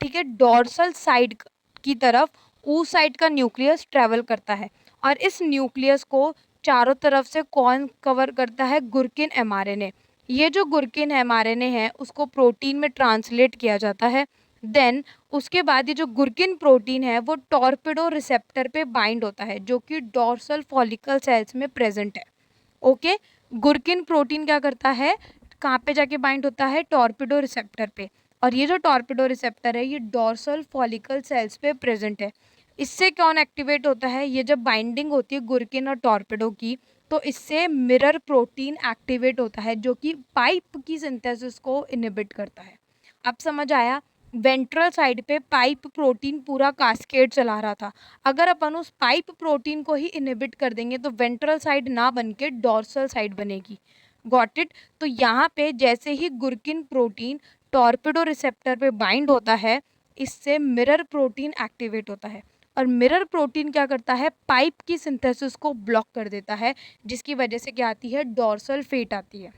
ठीक है, डॉर्सल साइड की तरफ ऊ साइड का न्यूक्लियस ट्रेवल करता है और इस न्यूक्लियस को चारों तरफ से कौन कवर करता है, गुरकिन एमआरएनए। ये जो गुरकिन एमआरएनए है उसको प्रोटीन में ट्रांसलेट किया जाता है। देन उसके बाद ये जो गुरकिन प्रोटीन है वो टॉर्पेडो रिसेप्टर पे बाइंड होता है जो कि डॉर्सल फॉलिकल सेल्स में प्रेजेंट है। ओके, गुरकिन प्रोटीन क्या करता है, कहाँ पे जाके बाइंड होता है, टॉर्पेडो रिसेप्टर पे। और ये जो टॉर्पेडो रिसेप्टर है ये डॉर्सल फॉलिकल सेल्स पे प्रेजेंट है। इससे कौन एक्टिवेट होता है, ये जब बाइंडिंग होती है गुरकिन और टॉर्पेडो की तो इससे मिरर प्रोटीन एक्टिवेट होता है जो कि पाइप की सिंथेसिस को इनहिबिट करता है। अब समझ आया, वेंट्रल साइड पे पाइप प्रोटीन पूरा कास्केड चला रहा था। अगर अपन उस पाइप प्रोटीन को ही इनहिबिट कर देंगे तो वेंट्रल साइड ना बन के डॉर्सल साइड बनेगी। Got it. तो यहाँ पे जैसे ही गुरकिन प्रोटीन टॉर्पेडो रिसेप्टर पे बाइंड होता है इससे मिरर प्रोटीन एक्टिवेट होता है और मिरर प्रोटीन क्या करता है, पाइप की सिंथेसिस को ब्लॉक कर देता है जिसकी वजह से क्या आती है, डॉर्सल फेट आती है।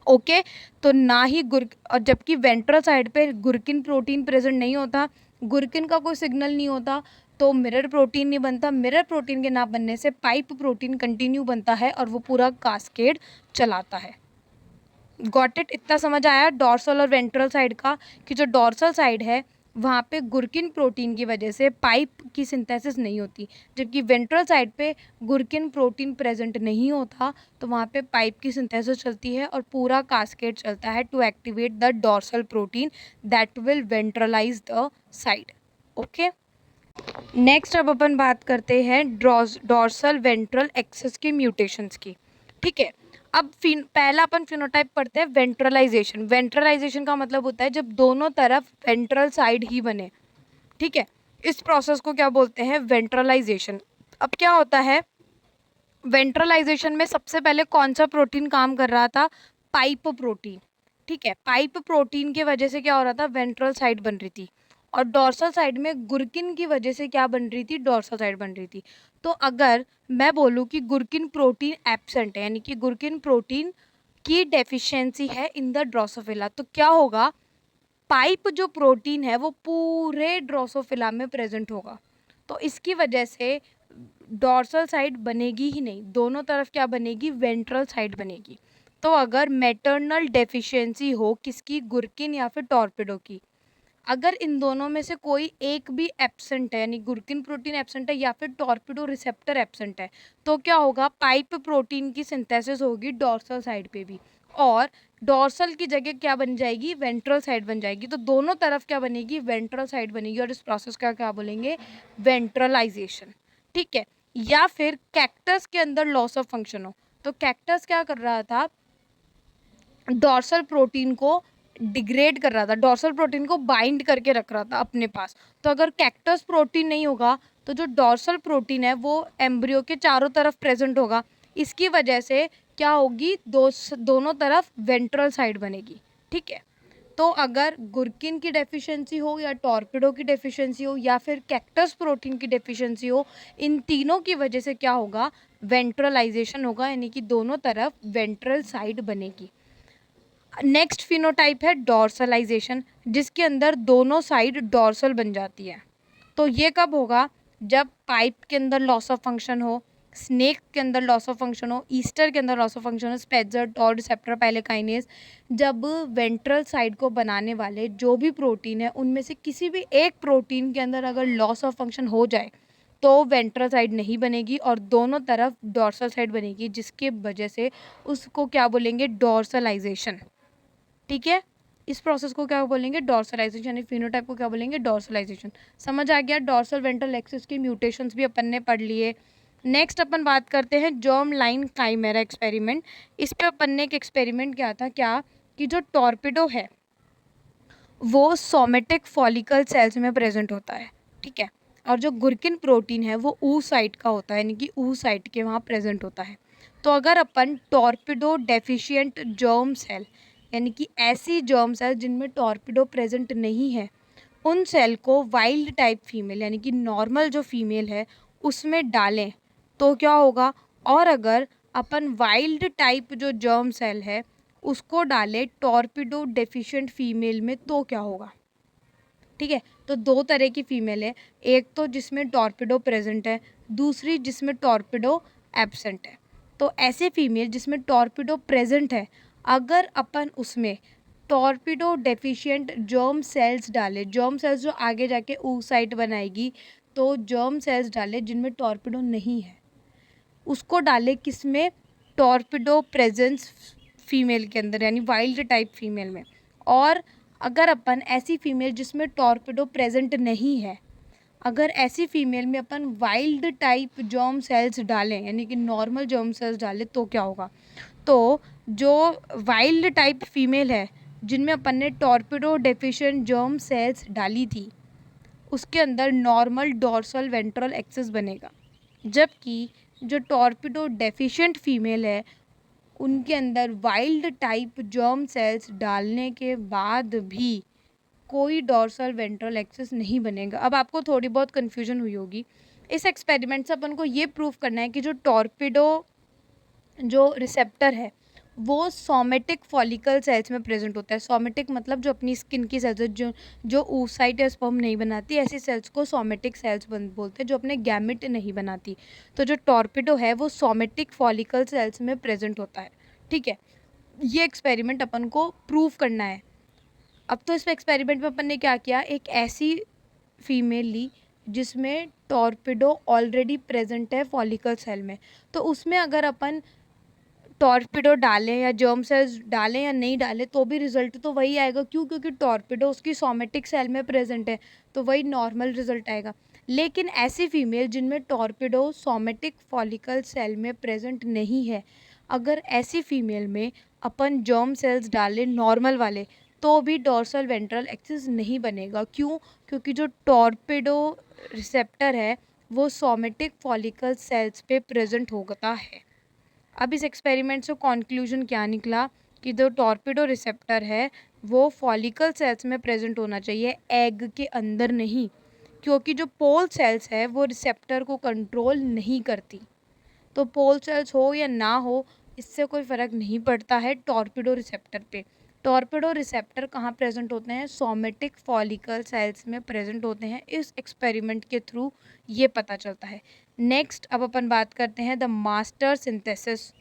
ओके, तो ना ही और जबकि वेंट्रल साइड पे गुरकिन प्रोटीन प्रेजेंट नहीं होता, गुरकिन का कोई सिग्नल नहीं होता तो मिरर प्रोटीन नहीं बनता। मिरर प्रोटीन के ना बनने से पाइप प्रोटीन कंटिन्यू बनता है और वो पूरा कास्केड चलाता है। गॉट इट, इतना समझ आया डॉर्सल और वेंट्रल साइड का, कि जो डॉर्सल साइड है वहाँ पे गुरकिन प्रोटीन की वजह से पाइप की सिंथेसिस नहीं होती, जबकि वेंट्रल साइड पे गुरकिन प्रोटीन प्रेजेंट नहीं होता तो वहाँ पे पाइप की सिंथेसिस चलती है और पूरा कास्केड चलता है to activate the dorsal protein that will ventralize the side. Okay, next अब अपन बात करते हैं डॉर्सल वेंट्रल एक्सेस की म्यूटेशंस की। ठीक है, अब पहला अपन फिनोटाइप पढ़ते हैं वेंट्रलाइजेशन। वेंट्रलाइजेशन का मतलब होता है जब दोनों तरफ वेंट्रल साइड ही बने। ठीक है, इस प्रोसेस को क्या बोलते हैं, वेंट्रलाइजेशन। अब क्या होता है, वेंट्रलाइजेशन में सबसे पहले कौन सा प्रोटीन काम कर रहा था, पाइप प्रोटीन। ठीक है, पाइप प्रोटीन की वजह से क्या हो रहा था, वेंट्रल साइड बन रही थी और डॉर्सल साइड में गुरकिन की वजह से क्या बन रही थी, डॉर्सल साइड बन रही थी। तो अगर मैं बोलूँ कि गुरकिन प्रोटीन एब्सेंट है, यानी कि गुरकिन प्रोटीन की डेफिशिएंसी है इन द ड्रोसोफिला, तो क्या होगा, पाइप जो प्रोटीन है वो पूरे ड्रोसोफिला में प्रेजेंट होगा। तो इसकी वजह से डॉर्सल साइड बनेगी ही नहीं, दोनों तरफ क्या बनेगी, वेंट्रल साइड बनेगी। तो अगर मैटरनल डेफिशिएंसी हो किसकी, गुरकिन या फिर टॉर्पेडो की, अगर इन दोनों में से कोई एक भी एब्सेंट है, यानी गुरकिन प्रोटीन एब्सेंट है या फिर टॉर्पेडो रिसेप्टर एब्सेंट है, तो क्या होगा, पाइप प्रोटीन की सिंथेसिस होगी डॉर्सल साइड पे भी और डॉर्सल की जगह क्या बन जाएगी, वेंट्रल साइड बन जाएगी। तो दोनों तरफ क्या बनेगी, वेंट्रल साइड बनेगी और इस प्रोसेस का क्या बोलेंगे, वेंट्रलाइजेशन। ठीक है, या फिर कैक्टस के अंदर लॉस ऑफ फंक्शन हो, तो कैक्टस क्या कर रहा था, डॉर्सल प्रोटीन को डिग्रेड कर रहा था, डॉर्सल प्रोटीन को बाइंड करके रख रहा था अपने पास। तो अगर कैक्टस प्रोटीन नहीं होगा तो जो डॉर्सल प्रोटीन है वो एम्ब्रियो के चारों तरफ प्रेजेंट होगा। इसकी वजह से क्या होगी, दोनों तरफ वेंट्रल साइड बनेगी। ठीक है, तो अगर गुरकिन की डेफिशिएंसी हो या टॉर्पिडो की डेफिशिएंसी हो या फिर कैक्टस प्रोटीन की डेफिशिएंसी हो, इन तीनों की वजह से क्या होगा, वेंट्रलाइजेशन होगा, यानी कि दोनों तरफ वेंट्रल साइड बनेगी। नेक्स्ट फिनोटाइप है डॉर्सलाइजेशन, जिसके अंदर दोनों साइड डॉर्सल बन जाती है। तो ये कब होगा, जब पाइप के अंदर लॉस ऑफ फंक्शन हो, स्नेक के अंदर लॉस ऑफ फंक्शन हो, ईस्टर के अंदर लॉस ऑफ फंक्शन हो, स्पेजर और रिसेप्टर पैलेकाइनेज, जब वेंट्रल साइड को बनाने वाले जो भी प्रोटीन है उनमें से किसी भी एक प्रोटीन के अंदर अगर लॉस ऑफ फंक्शन हो जाए तो वेंट्रल साइड नहीं बनेगी और दोनों तरफ डॉर्सल साइड बनेगी, जिसके वजह से उसको क्या बोलेंगे, डॉर्सलाइजेशन। ठीक है, इस प्रोसेस को क्या बोलेंगे, डॉर्सलाइजेशन, यानी फिनोटाइप को क्या बोलेंगे, डॉर्सलाइजेशन। समझ आ गया, डॉर्सल वेंट्रल एक्सिस के म्यूटेशंस भी अपन ने पढ़ लिए। नेक्स्ट अपन बात करते हैं जर्म लाइन काइमेरा एक्सपेरिमेंट। इस पे अपन ने एक एक्सपेरिमेंट किया था, क्या कि जो टॉर्पिडो है वो सोमेटिक फॉलिकल सेल्स में प्रेजेंट होता है। ठीक है, और जो गुरकिन प्रोटीन है वो ऊ साइट का होता है, यानी कि ऊ साइट के वहाँ प्रेजेंट होता है। तो अगर अपन टॉर्पिडो डेफिशिएंट जर्म सेल, यानी कि ऐसी जर्म सेल जिनमें टॉर्पिडो प्रेजेंट नहीं है, उन सेल को वाइल्ड टाइप फीमेल, यानी कि नॉर्मल जो फीमेल है उसमें डालें तो क्या होगा, और अगर अपन वाइल्ड टाइप जो जर्म सेल है उसको डालें टॉर्पिडो डेफिशिएंट फीमेल में तो क्या होगा। ठीक है, तो दो तरह की फीमेल है, एक तो जिसमें टॉर्पिडो प्रेजेंट है, दूसरी जिसमें टॉर्पिडो एब्सेंट है। तो ऐसे फीमेल जिसमें टॉर्पिडो प्रेजेंट है, अगर अपन उसमें टॉर्पिडो डेफिशिएंट जर्म सेल्स डाले, जर्म सेल्स जो आगे जाके oocyte बनाएगी, तो जर्म सेल्स डाले जिनमें टॉर्पिडो नहीं है, उसको डाले किस में, टॉर्पिडो प्रेजेंस फीमेल के अंदर, यानी वाइल्ड टाइप फीमेल में। और अगर अपन ऐसी फीमेल जिसमें टॉर्पिडो प्रेजेंट नहीं है, अगर ऐसी फीमेल में अपन वाइल्ड टाइप जर्म सेल्स डालें, यानी कि नॉर्मल जर्म सेल्स डालें, तो क्या होगा, तो जो वाइल्ड टाइप फीमेल है जिनमें अपन ने टॉर्पिडो डेफिशिएंट जर्म सेल्स डाली थी, उसके अंदर नॉर्मल डॉर्सल वेंट्रल एक्सिस बनेगा, जबकि जो टॉर्पिडो डेफिशिएंट फीमेल है उनके अंदर वाइल्ड टाइप जर्म सेल्स डालने के बाद भी कोई डॉर्सल वेंट्रल एक्सिस नहीं बनेगा। अब आपको थोड़ी बहुत कन्फ्यूजन हुई होगी। इस एक्सपेरिमेंट से अपन को ये प्रूव करना है कि जो टॉर्पिडो जो रिसेप्टर है वो सोमेटिक फॉलिकल सेल्स में प्रेजेंट होता है। सोमेटिक मतलब जो अपनी स्किन की सेल्स है, जो oocyte या स्पर्म नहीं बनाती, ऐसी सेल्स को सोमेटिक सेल्स बोलते हैं, जो अपने गैमेट नहीं बनाती। तो जो टॉर्पिडो है वो सोमेटिक फॉलिकल सेल्स में प्रेजेंट होता है। ठीक है, ये एक्सपेरिमेंट अपन को प्रूव करना है। अब तो इस एक्सपेरिमेंट में अपन ने क्या किया, एक ऐसी फीमेल ली जिसमें टॉर्पिडो ऑलरेडी प्रेजेंट है फॉलिकल सेल में, तो उसमें अगर अपन टॉर्पिडो डालें या जर्म सेल्स डालें या नहीं डालें तो भी रिजल्ट तो वही आएगा। क्यों, क्योंकि टॉर्पिडो उसकी सोमेटिक सेल में प्रेजेंट है, तो वही नॉर्मल रिजल्ट आएगा। लेकिन ऐसी फीमेल जिनमें टॉर्पिडो सोमेटिक फॉलिकल सेल में प्रेजेंट नहीं है, अगर ऐसी फीमेल में अपन जर्म सेल्स डालें नॉर्मल वाले, तो भी डॉर्सल वेंट्रल एक्सिस नहीं बनेगा। क्यों, क्योंकि जो टॉर्पिडो रिसेप्टर है वो सोमेटिक फॉलिकल सेल्स पे प्रेजेंट होता है। अब इस एक्सपेरिमेंट से कॉन्क्लूजन क्या निकला कि जो टॉर्पिडो रिसेप्टर है वो फॉलिकल सेल्स में प्रेजेंट होना चाहिए, एग के अंदर नहीं, क्योंकि जो पोल सेल्स है वो रिसेप्टर को कंट्रोल नहीं करती। तो पोल सेल्स हो या ना हो इससे कोई फ़र्क नहीं पड़ता है टॉर्पिडो रिसेप्टर पे। टॉर्पिडो रिसेप्टर कहाँ प्रेजेंट होते हैं, सोमेटिक फॉलिकल सेल्स में प्रेजेंट होते हैं। इस एक्सपेरिमेंट के थ्रू ये पता चलता है। नेक्स्ट अब अपन बात करते हैं द मास्टर सिंथेसिस,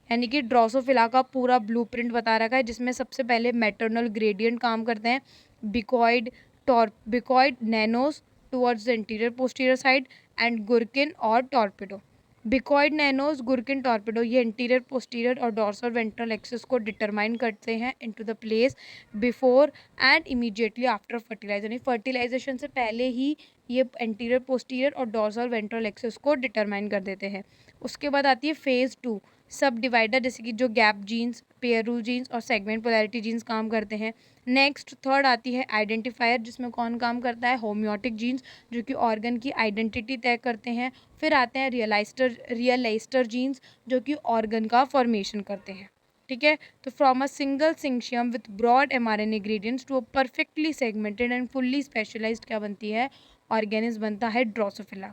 यानी कि ड्रोसोफिला का पूरा ब्लूप्रिंट बता रखा है, जिसमें सबसे पहले मैटरनल ग्रेडियंट काम करते हैं, bicoid nanos towards the anterior posterior side and gurken और torpedo. Bicoid nanos, gurken, torpedo ये इंटीरियर पोस्टीरियर और डॉर्सल वेंट्रल एक्सिस को डिटरमाइन करते हैं into the place before and immediately after fertilization, यानी फर्टिलाइजेशन से पहले ही ये इंटीरियर पोस्टीरियर और डॉर्सल वेंट्रल एक्सिस को डिटरमाइन कर देते हैं। उसके बाद आती है फेज़ 2, सब डिवाइडर, जैसे कि जो gap genes, pair rule jeans और सेगमेंट पोलैरिटी जीन्स काम करते हैं। नेक्स्ट थर्ड आती है आइडेंटिफायर, जिसमें कौन काम करता है, होम्योटिक जीन्स, जो कि ऑर्गन की आइडेंटिटी तय करते हैं। फिर आते हैं रियलाइस्टर जीन्स, जो कि ऑर्गन का फॉर्मेशन करते हैं। ठीक है, तो from a single syncytium with broad mRNA gradients to a perfectly segmented and fully specialized क्या बनती है, ऑर्गेनिज्म बनता है ड्रोसोफिला।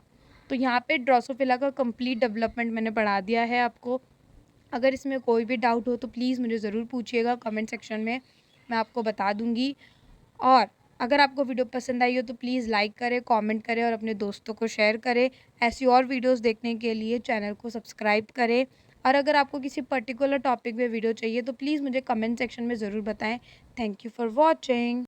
तो यहाँ पे ड्रोसोफिला का कंप्लीट डेवलपमेंट मैंने पढ़ा दिया है आपको। अगर इसमें कोई भी डाउट हो तो प्लीज़ मुझे ज़रूर पूछिएगा कमेंट सेक्शन में, मैं आपको बता दूँगी। और अगर आपको वीडियो पसंद आई हो तो प्लीज़ लाइक करें, कमेंट करें और अपने दोस्तों को शेयर करें। ऐसी और वीडियोस देखने के लिए चैनल को सब्सक्राइब करें। और अगर आपको किसी पर्टिकुलर टॉपिक पे वीडियो चाहिए तो प्लीज़ मुझे कमेंट सेक्शन में ज़रूर बताएं। Thank you for watching.